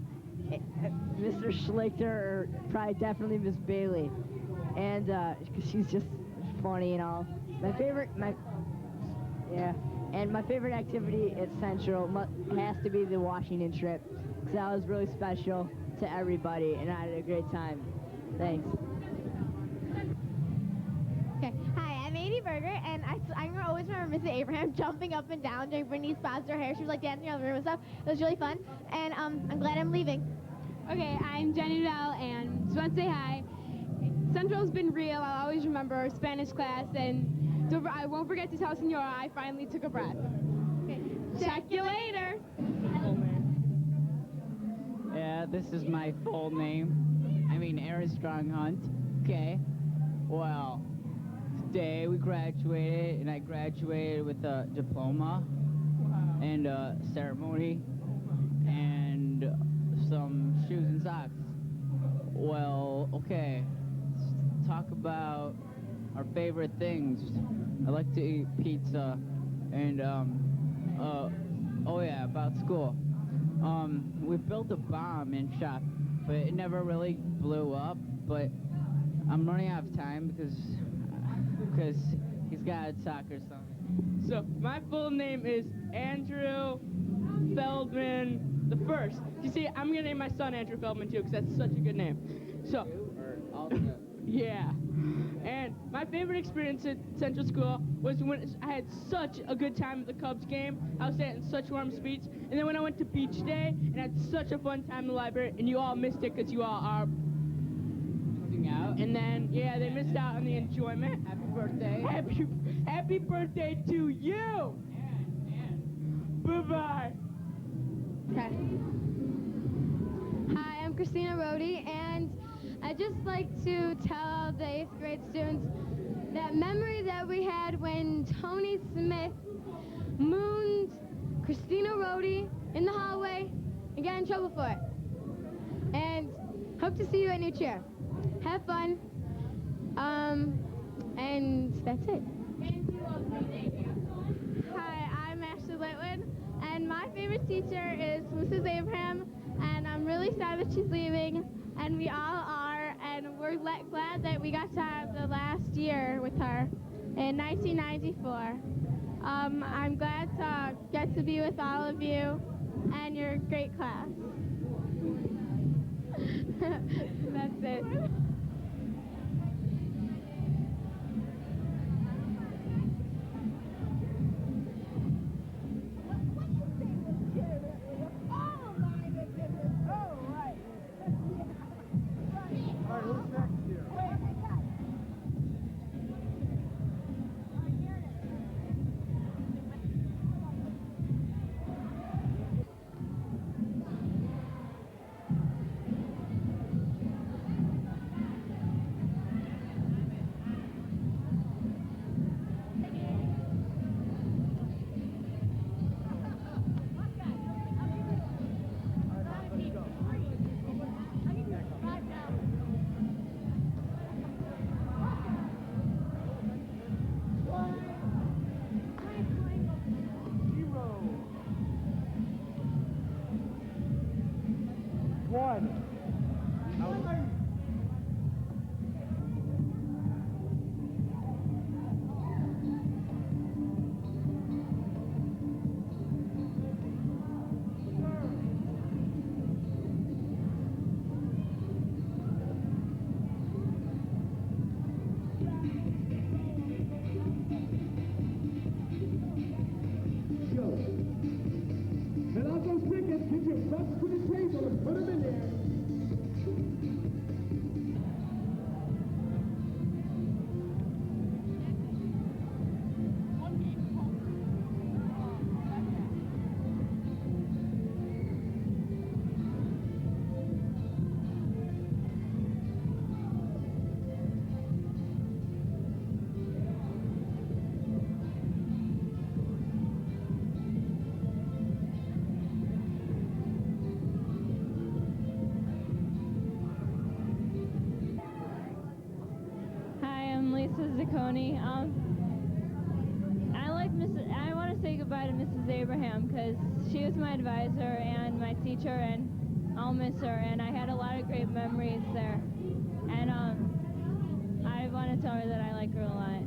Mr. Schlichter or probably definitely Miss Bailey, and cause she's just funny and all. My favorite activity at Central has to be the Washington trip, because that was really special to everybody, and I had a great time. Thanks. Okay. Hi, I'm Amy Berger, and I always remember Mrs. Abraham jumping up and down during Brittany's spots her hair. She was like dancing around the room and stuff. It was really fun, and I'm glad I'm leaving. Okay, I'm Jenny Dell, and just want to say hi. Central's been real. I'll always remember Spanish class, and I won't forget to tell Senora I finally took a breath. Okay. Check you later. Yeah, this is my full name. I mean, Aaron Strong Hunt. Okay. Well, today we graduated, and I graduated with a diploma and a ceremony and some shoes and socks. Well, okay. Let's talk about our favorite things. I like to eat pizza and, oh yeah, about school. We built a bomb in shop, but it never really blew up, but I'm running out of time because he's got soccer something. So my full name is Andrew Feldman the First. You see, I'm gonna name my son Andrew Feldman too, because that's such a good name. So, yeah. And my favorite experience at Central School was when I had such a good time at the Cubs game. I was saying such warm speech. And then when I went to beach day and had such a fun time in the library, and you all missed it because you all are missing out. And then, yeah, they missed out on the enjoyment. Happy birthday. Happy birthday to you. Bye-bye. Okay. Hi, I'm Christina Rhodey, and I'd just like to tell the 8th grade students that memory that we had when Tony Smith mooned Christina Rhodey in the hallway and got in trouble for it. And hope to see you at New Chair. Have fun. And that's it. Hi, I'm Ashley Litwin, and my favorite teacher is Mrs. Abraham, and I'm really sad that she's leaving, and we all are, and we're glad that we got to have the last year with her in 1994. I'm glad to get to be with all of you and your great class. That's it. one. And all those tickets, get your butts to the table and put them in there. Hi, I'm Lisa Zacconi. I want to say goodbye to Mrs. Abraham because she was my advisor and my teacher, and I'll miss her. And I had a lot of great memories there. And I want to tell her that I like her a lot.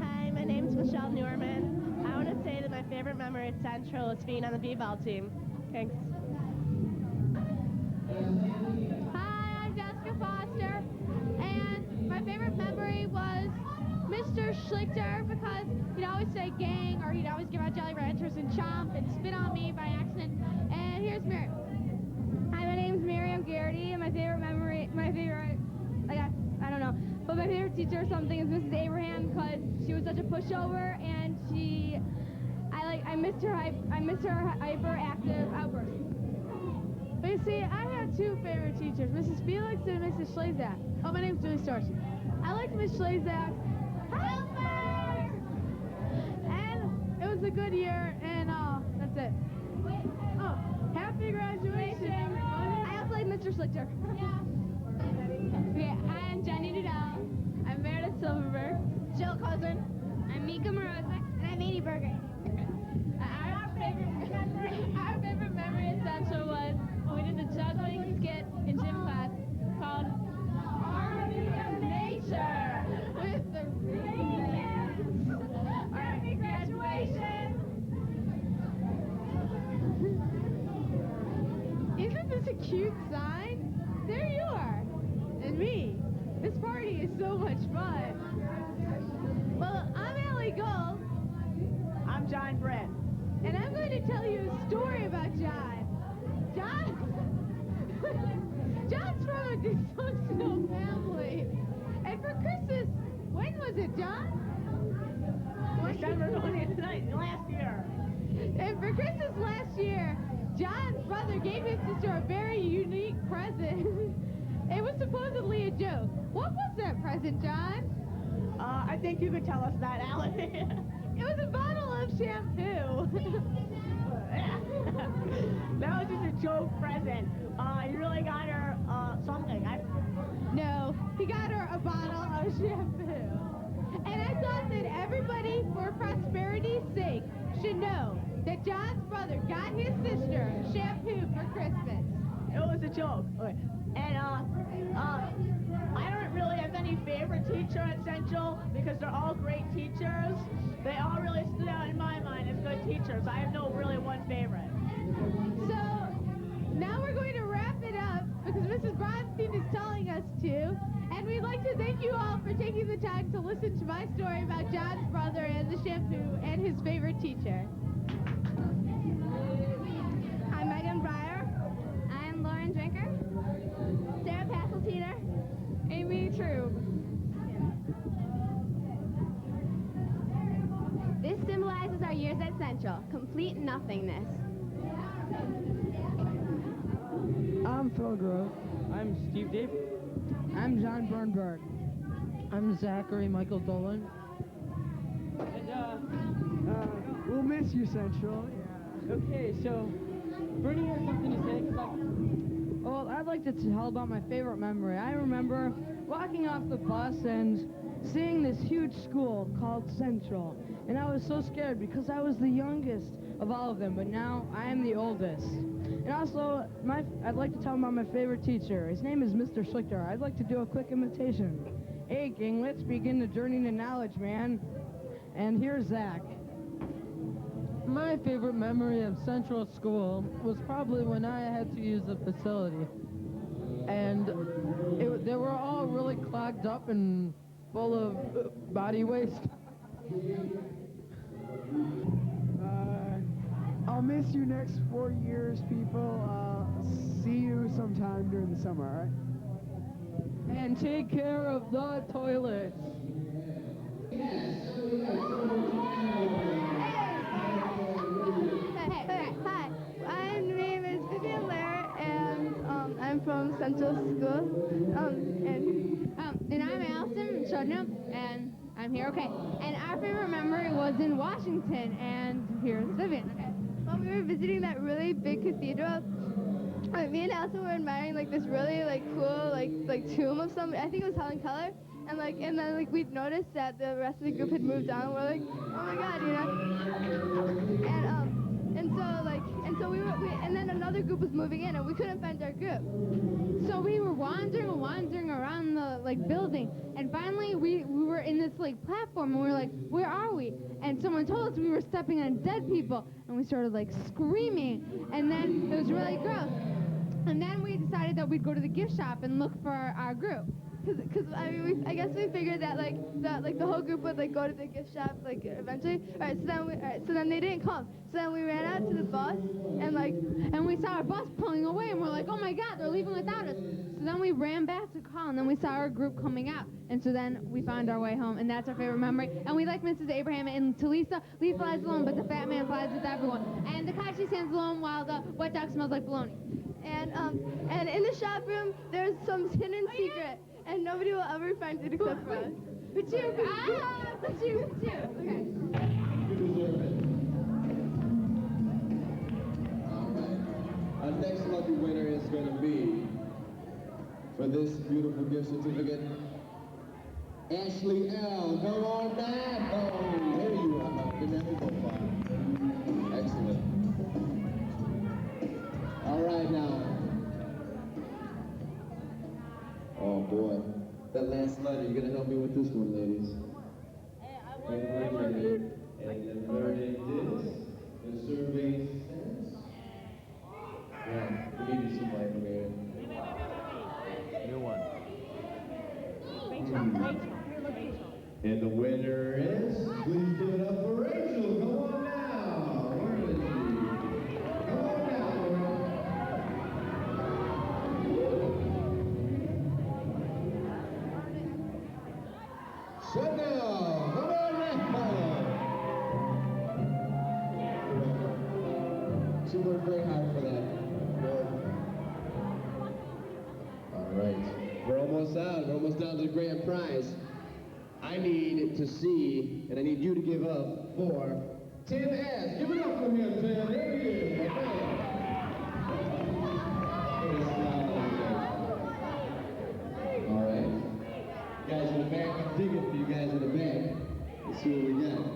Hi, my name's Michelle Newerman. I want to say that my favorite memory at Central is being on the b-ball team. Thanks. Hi, I'm Jessica Foster, and my favorite memory was Mr. Schlichter because he'd always say gang, or he'd always give out Jolly Ranchers and chomp and spit on me by accident. And here's Miriam. Hi, my name's Miriam Garrity, and my favorite teacher or something is Mrs. Abraham because she was such a pushover, and I missed her hyperactive outbursts. But you see, I had two favorite teachers, Mrs. Felix and Mrs. Schlazak. Oh, my name's Julie Storch. I liked Miss Schlazak. And it was a good year, and that's it. Oh, happy graduation. I also like Mr. Schlichter. Yeah, I'm Jenny Dudell. I'm Meredith Silverberg. Jill Cousin. I'm Mika Moroza, and I'm Amy Berger. Our favorite memory at Central was when we did the juggling skit in gym class called Harmony of Nature with the Radiance. Happy graduation! Isn't this a cute sign? There you are. And me. This party is so much fun. Well, I'm Allie Gold. I'm John Brett. And I'm going to tell you a story about John. John's from a dysfunctional family. And for Christmas, when was it, John? December 20th, last year. And for Christmas last year, John's brother gave his sister a very unique present. It was supposedly a joke. What was that present, John? I think you could tell us that, Allie. It was a bottle of shampoo. That was just a joke present. You really got her something. No, he got her a bottle of shampoo. And I thought that everybody, for prosperity's sake, should know that John's brother got his sister shampoo for Christmas. It was a joke. Okay. And I don't really have any favorite teacher at Central because they're all great teachers. They all really stood out in my mind as good teachers. I have no really one favorite. So now we're going to wrap it up because Mrs. Bronstein is telling us to. And we'd like to thank you all for taking the time to listen to my story about John's brother and the shampoo and his favorite teacher. I'm Megan Breyer. I'm Lauren Drinker. Sarah Passeltiner. Amy True. This symbolizes our years at Central, complete nothingness. I'm Phil Grove. I'm Steve Dave. I'm John Bernberg. I'm Zachary Michael Dolan. And, We'll miss you, Central. okay, so Bernie has something to say. Well, I'd like to tell about my favorite memory. I remember walking off the bus and seeing this huge school called Central. And I was so scared because I was the youngest of all of them, but now I am the oldest. And also, I'd like to tell them about my favorite teacher. His name is Mr. Schlichter. I'd like to do a quick imitation. Hey, gang, let's begin the journey to knowledge, man. And here's Zach. My favorite memory of Central School was probably when I had to use the facility. And they were all really clogged up and full of body waste. I'll miss you next 4 years, people. See you sometime during the summer, all right? And take care of the toilets. Hi, my name is Vivian Lair, and I'm from Central School. And I'm Allison Shudnam, and I'm here. Okay. And our favorite memory was in Washington, and here's Vivian. Okay. Well, we were visiting that really big cathedral. Me and Allison were admiring like this really cool like tomb of some. I think it was Helen Keller. And then we'd noticed that the rest of the group had moved on. We're like, oh my God, you know. And so and then another group was moving in, and we couldn't find our group. So we were wandering around the building, and finally we were in this platform, and we were like, where are we? And someone told us we were stepping on dead people, and we started screaming, and then it was really gross. And then we decided that we'd go to the gift shop and look for our group. Because I guess we figured that the whole group would go to the gift shop eventually. So then they didn't come. So then we ran out to the bus and we saw our bus pulling away, and we're like, oh my God, they're leaving without us. So then we ran back to call, and then we saw our group coming out, and so then we found our way home, and that's our favorite memory. And we like Mrs. Abraham and Talisa. Lee flies alone, but the fat man flies with everyone. And the Takashi stands alone while the wet dog smells like bologna. And in the shop room there's some hidden secret. And nobody will ever find it except for us. But you. Okay. All right. Our next lucky winner is going to be, for this beautiful gift certificate, Ashley L. Come on back. Oh, there you are. Didn't have to go far. Excellent. All right, now. Oh boy, that last letter, you're gonna help me with this one, ladies. And the verdict is, the survey says, yeah, we need somebody over here. New one. And the winner is, please give it up for Rachel. Come on now. Where is she? Come on now, girl. Shut down! Come on now! She worked very hard for that. Good. All right. We're almost out. We're almost down to the grand prize. I need to see, and I need you to give up for Tim S. Give it up for him, Tim. There he is. All right. Guys in the back, I'm digging for you guys in the back. Let's see what we got.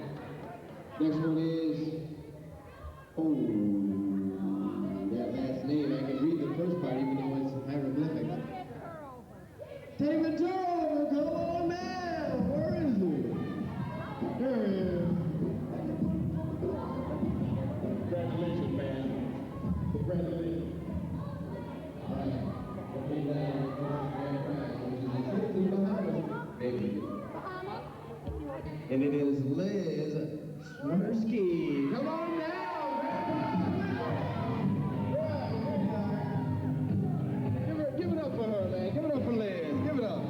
Next one is, that last name. I can read the first part even though it's hieroglyphics. David Turner, come on now! Where is he? There he is. Congratulations, man. Congratulations. All right. Baby. And it is Liz Swirsky. Come on now, give it up for her, man. Give it up for Liz. Give it up.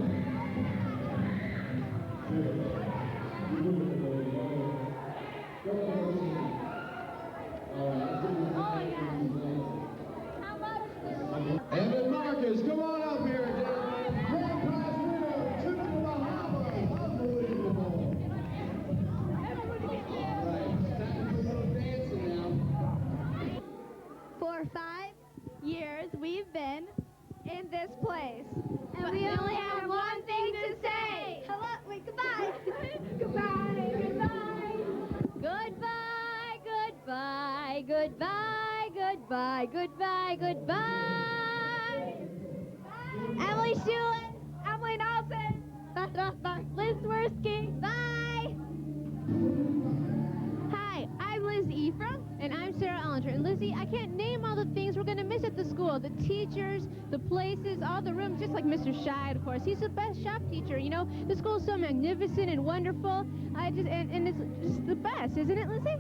Evan Marcus, come on up here. Grand prize winner, trip to the Bahamas. Unbelievable. All right, time to do a little dancing now. For 5 years, we've been in this place. And we only have one thing to say. Hello, wait, goodbye. Goodbye, goodbye. Goodbye, goodbye, goodbye, goodbye. Goodbye, goodbye, goodbye. Emily Shulin, Emily Nelson, Liz Swirsky, bye. Hi, I'm Liz Ephraim. And I'm Sarah Ellinger. And Lizzie, I can't name all the things we're going to miss at the school. The teachers, the places, all the rooms, just like Mr. Scheid, of course. He's the best shop teacher, you know. The school's so magnificent and wonderful. And it's just the best, isn't it, Lizzie?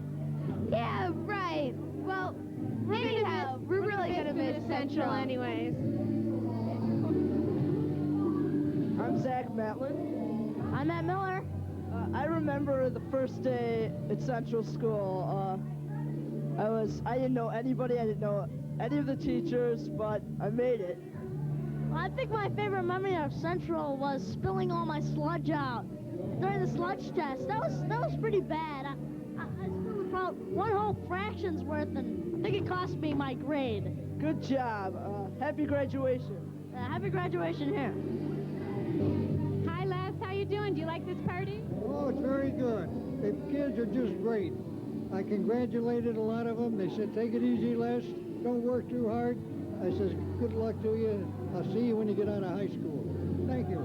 Yeah, right. Well, anyhow, we're really going to miss Central anyways. I'm Zach Matlin. I'm Matt Miller. I remember the first day at Central School. I didn't know anybody. I didn't know any of the teachers, but I made it. Well, I think my favorite memory of Central was spilling all my sludge out during the sludge test. That was pretty bad. I spilled about one whole fraction's worth, and I think it cost me my grade. Good job. Happy graduation. Happy graduation here. Hi, Les. How you doing? Do you like this party? Oh, it's very good. The kids are just great. I congratulated a lot of them. They said, take it easy, Les. Don't work too hard. I says, good luck to you. I'll see you when you get out of high school. Thank you.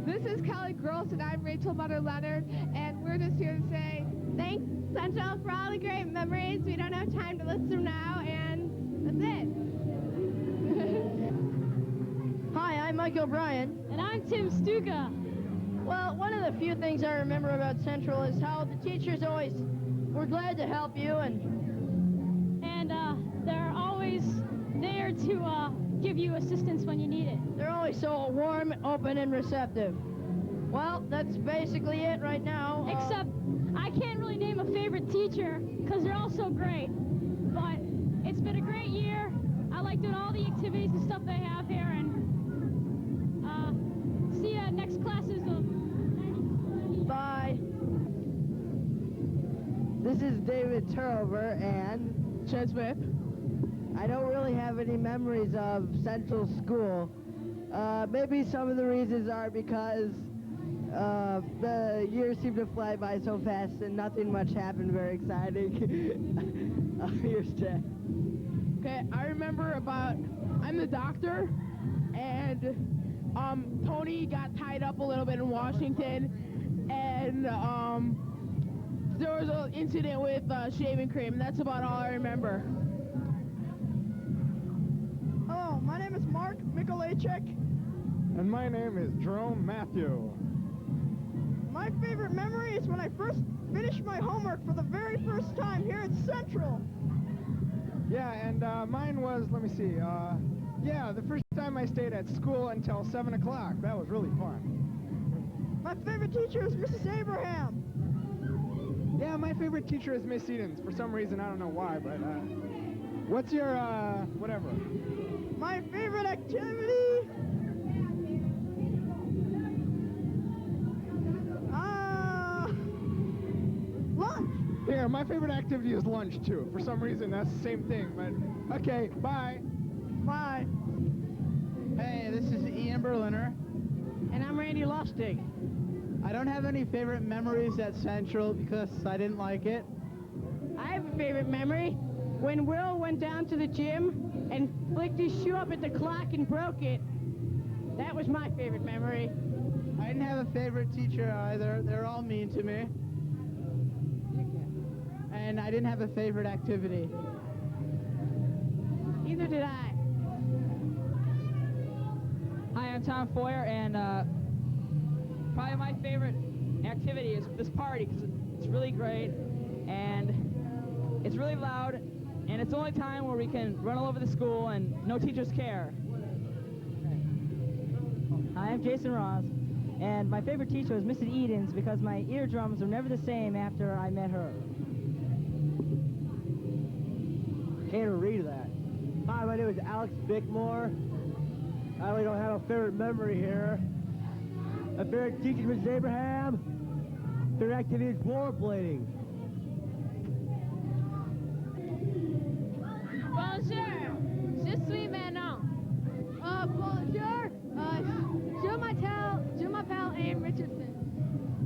This is Kelly Gross, and I'm Rachel Mother Leonard, and we're just here to say thanks, Central, for all the great memories. We don't have time to list them now, and that's it. Hi, I'm Mike O'Brien. And I'm Tim Stuka. Well, one of the few things I remember about Central is how the teachers always were glad to help you, and they're always there to give you assistance when you need it. they're always so warm, open, and receptive. Well, that's basically it right now. Except I can't really name a favorite teacher because they're all so great. But it's been a great year. I like doing all the activities and stuff they have here, and see you next classes of. Bye. This is David Turnover and Ches Whip. I don't really have any memories of Central School. Maybe some of the reasons are because the years seem to fly by so fast and nothing much happened very exciting. Here's Chad. Okay, I remember I'm the doctor, and Tony got tied up a little bit in Washington, and there was an incident with shaving cream. That's about all I remember. Hello, my name is Mark Mikolajczyk. And my name is Jerome Matthew. My favorite memory is when I first finished my homework for the very first time here at Central. Yeah, and mine was, let me see, the first time I stayed at school until 7 o'clock. That was really fun. My favorite teacher is Mrs. Abraham. Yeah, my favorite teacher is Miss Edens. For some reason, I don't know why, but what's your, whatever? My favorite activity? Lunch. Here, my favorite activity is lunch, too. For some reason, that's the same thing, but okay, bye. Bye. Hey, this is Ian Berliner. And I'm Randy Lustig. I don't have any favorite memories at Central because I didn't like it. I have a favorite memory. When Will went down to the gym and flicked his shoe up at the clock and broke it, that was my favorite memory. I didn't have a favorite teacher either. They're all mean to me. And I didn't have a favorite activity. Neither did I. Hi, I'm Tom Foyer, and probably my favorite activity is this party because it's really great, and it's really loud, and it's the only time where we can run all over the school and no teachers care. Hi, I'm Jason Ross, and my favorite teacher was Mrs. Edens because my eardrums were never the same after I met her. Can't read that. Hi, my name is Alex Bickmore. I really don't have a favorite memory here. My favorite teacher was Abraham. Favorite activity is rollerblading. Bonjour, je suis Manon. Bonjour, je m'appelle Anne Richardson.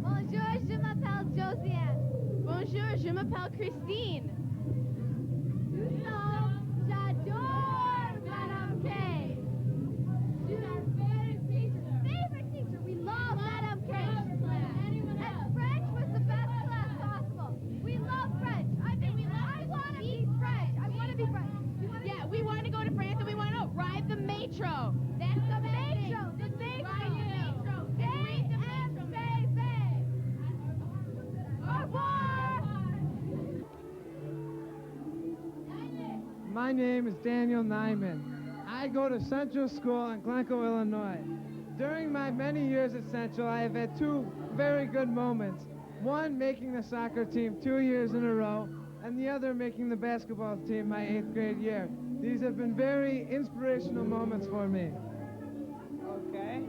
Bonjour, je m'appelle Josiane. Bonjour, je m'appelle Christine. Ride the metro. That's the metro. The metro. Ride the metro. And read the metro. My name is Daniel Nyman. I go to Central School in Glencoe, Illinois. During my many years at Central, I have had two very good moments. One, making the soccer team 2 years in a row, and the other, making the basketball team my 8th grade year. These have been very inspirational moments for me. Okay.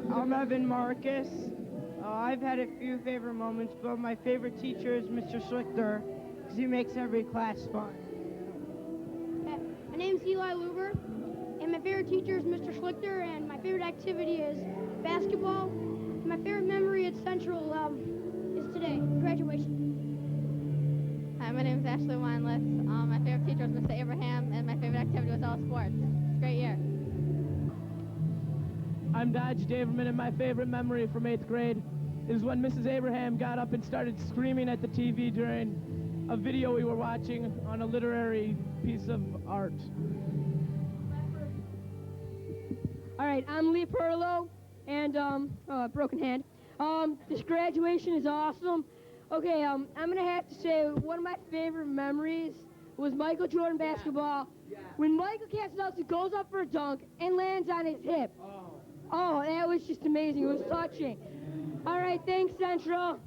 I'm Evan Marcus. I've had a few favorite moments, but my favorite teacher is Mr. Schlichter, because he makes every class fun. My name's Eli Luber, and my favorite teacher is Mr. Schlichter, and my favorite activity is basketball. My favorite memory at Central is today, graduation. Hi, my name is Ashley Weinless. My favorite teacher was Mr. Abraham, and my favorite activity was all sports. It's a great year. I'm Dodge Daverman, and my favorite memory from 8th grade is when Mrs. Abraham got up and started screaming at the TV during a video we were watching on a literary piece of art. All right, I'm Lee Perlow, and broken hand. This graduation is awesome. Okay, I'm gonna have to say one of my favorite memories was Michael Jordan basketball. When Michael Castanelli goes up for a dunk and lands on his hip. Oh, that was just amazing. It was touching. All right, thanks, Central.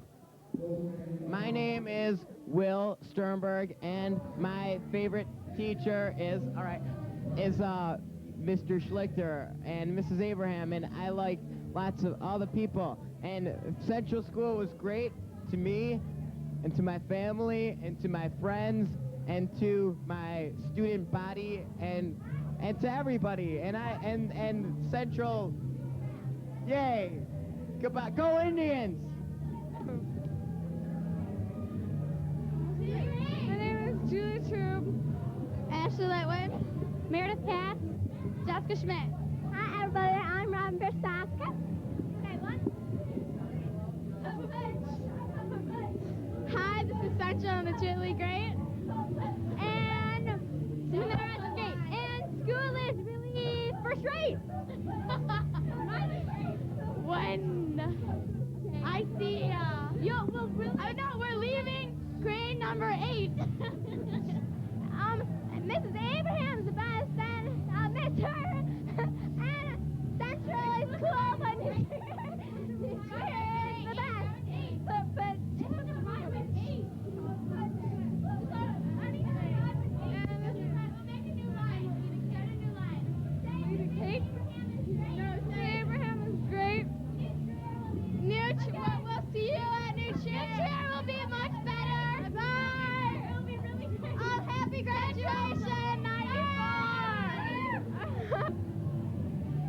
My name is Will Sternberg, and my favorite teacher is Mr. Schlichter and Mrs. Abraham, and I like lots of other people. And Central School was great to me, and to my family, and to my friends, and to my student body, and to everybody. And Central, yay! Goodbye, go Indians! My name is Julie Troop, Ashley Lightwood, Meredith Katz, Jessica Schmidt. Hi, everybody. I'm Robin Versaska. Hi, this is Central and the Chili Great. And Cinderella Skate. And school is really first rate. When I see, we're leaving grade number 8. Mrs. Abraham's the best, and Miss her, and Central is cool, but Miss her is the best. But Abraham is great. We'll see you at New Chair. New Chair will be much better. Bye. It'll be really great. Happy graduation, 94.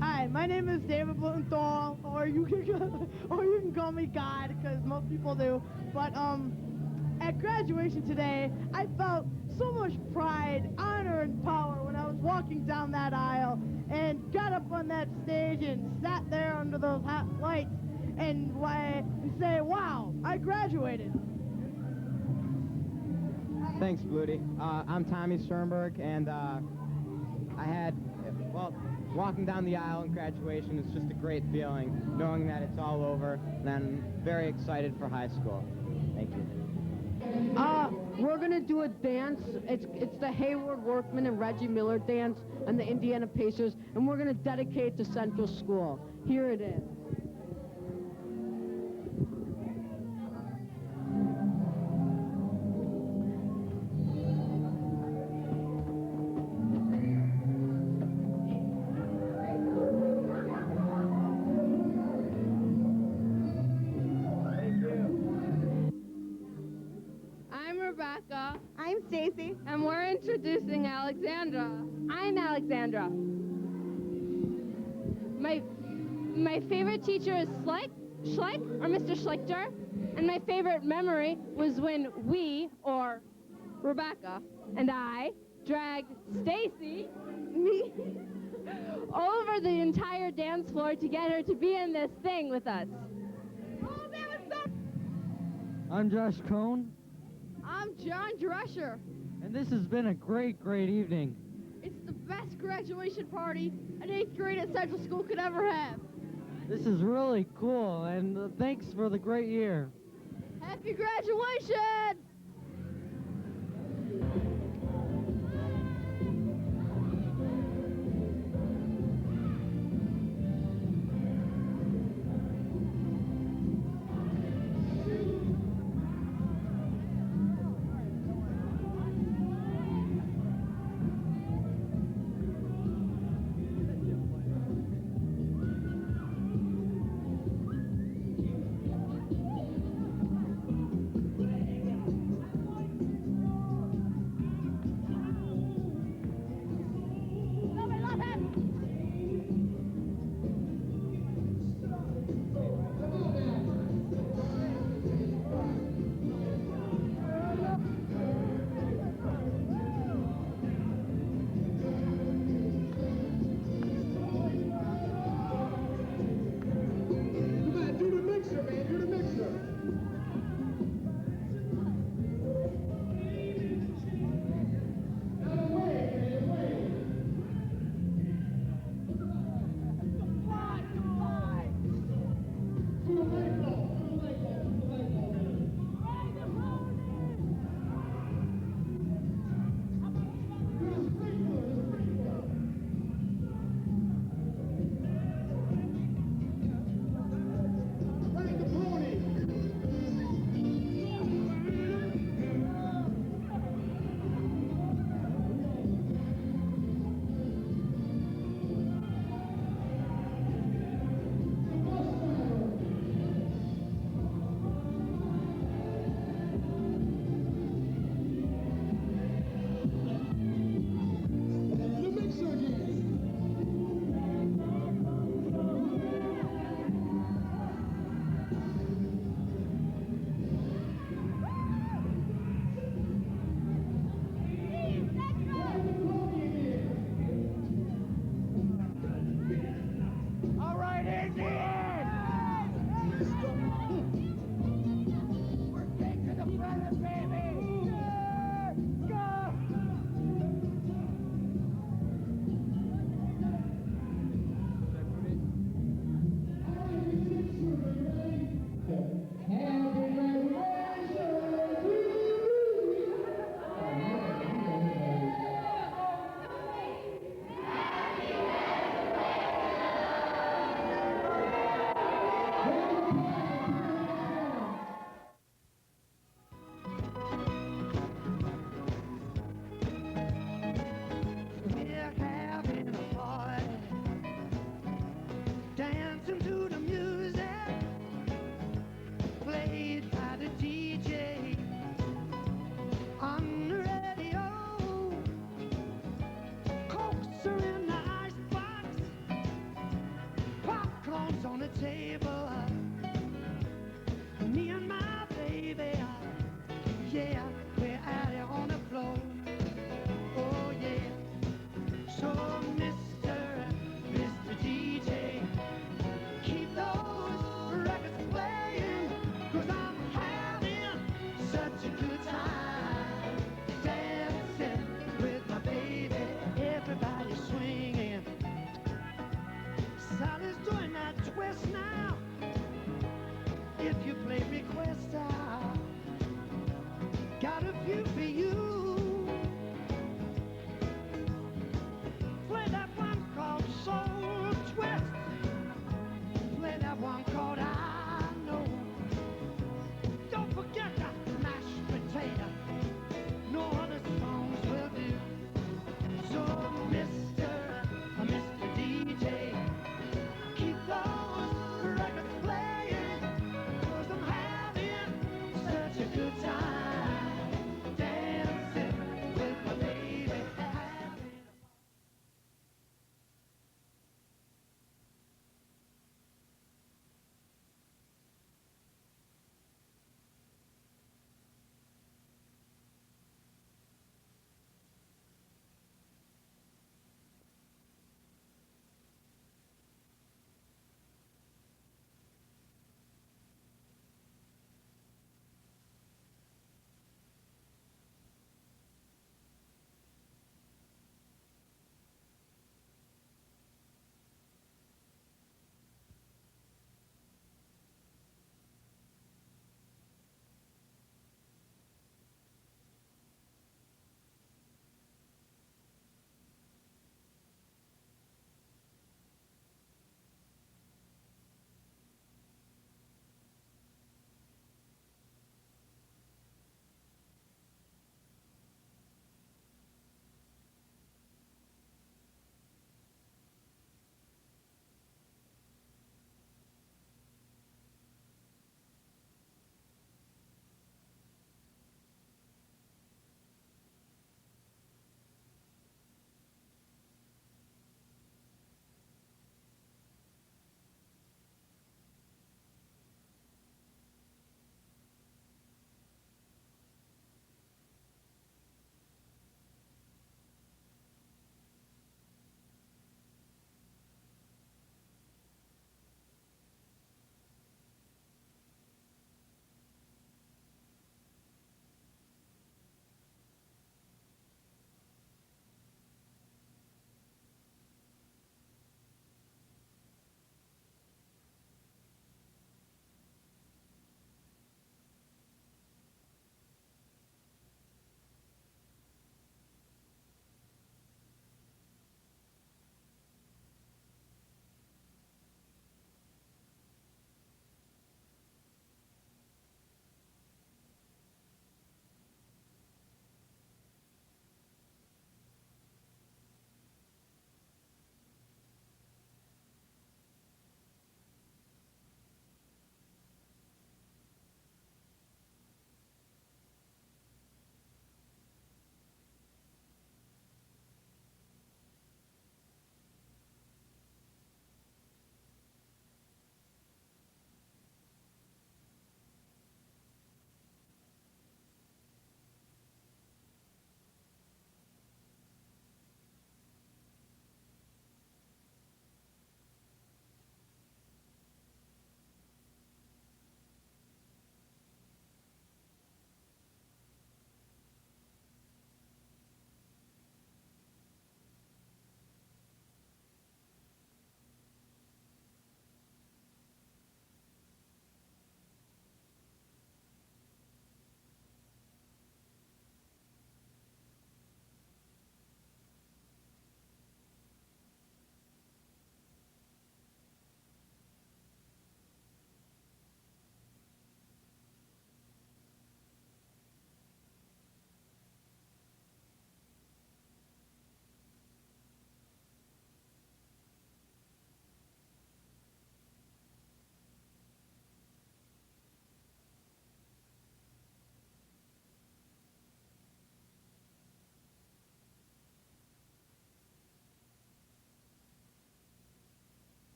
Hi, my name is David Blumenthal, or you can call me God, because most people do. But at graduation today, I felt so much pride, honor, and power when I was walking down that aisle and got up on that stage and sat there under those hot lights and say, "Wow, I graduated." Thanks, Bluty. I'm Tommy Sternberg, and walking down the aisle in graduation is just a great feeling, knowing that it's all over, and I'm very excited for high school. Thank you. We're gonna do a dance. It's the Hayward Workman and Reggie Miller dance and the Indiana Pacers, and we're gonna dedicate to Central School. Here it is. I'm Stacy. And we're introducing Alexandra. I'm Alexandra. My favorite teacher is Schleich, or Mr. Schlichter. And my favorite memory was when we, or Rebecca, and I dragged Stacy, me, over the entire dance floor to get her to be in this thing with us. Oh, that was so... I'm Josh Cohn. I'm John Drescher. And this has been a great, great evening. It's the best graduation party an 8th grade at Central School could ever have. This is really cool, and thanks for the great year. Happy graduation!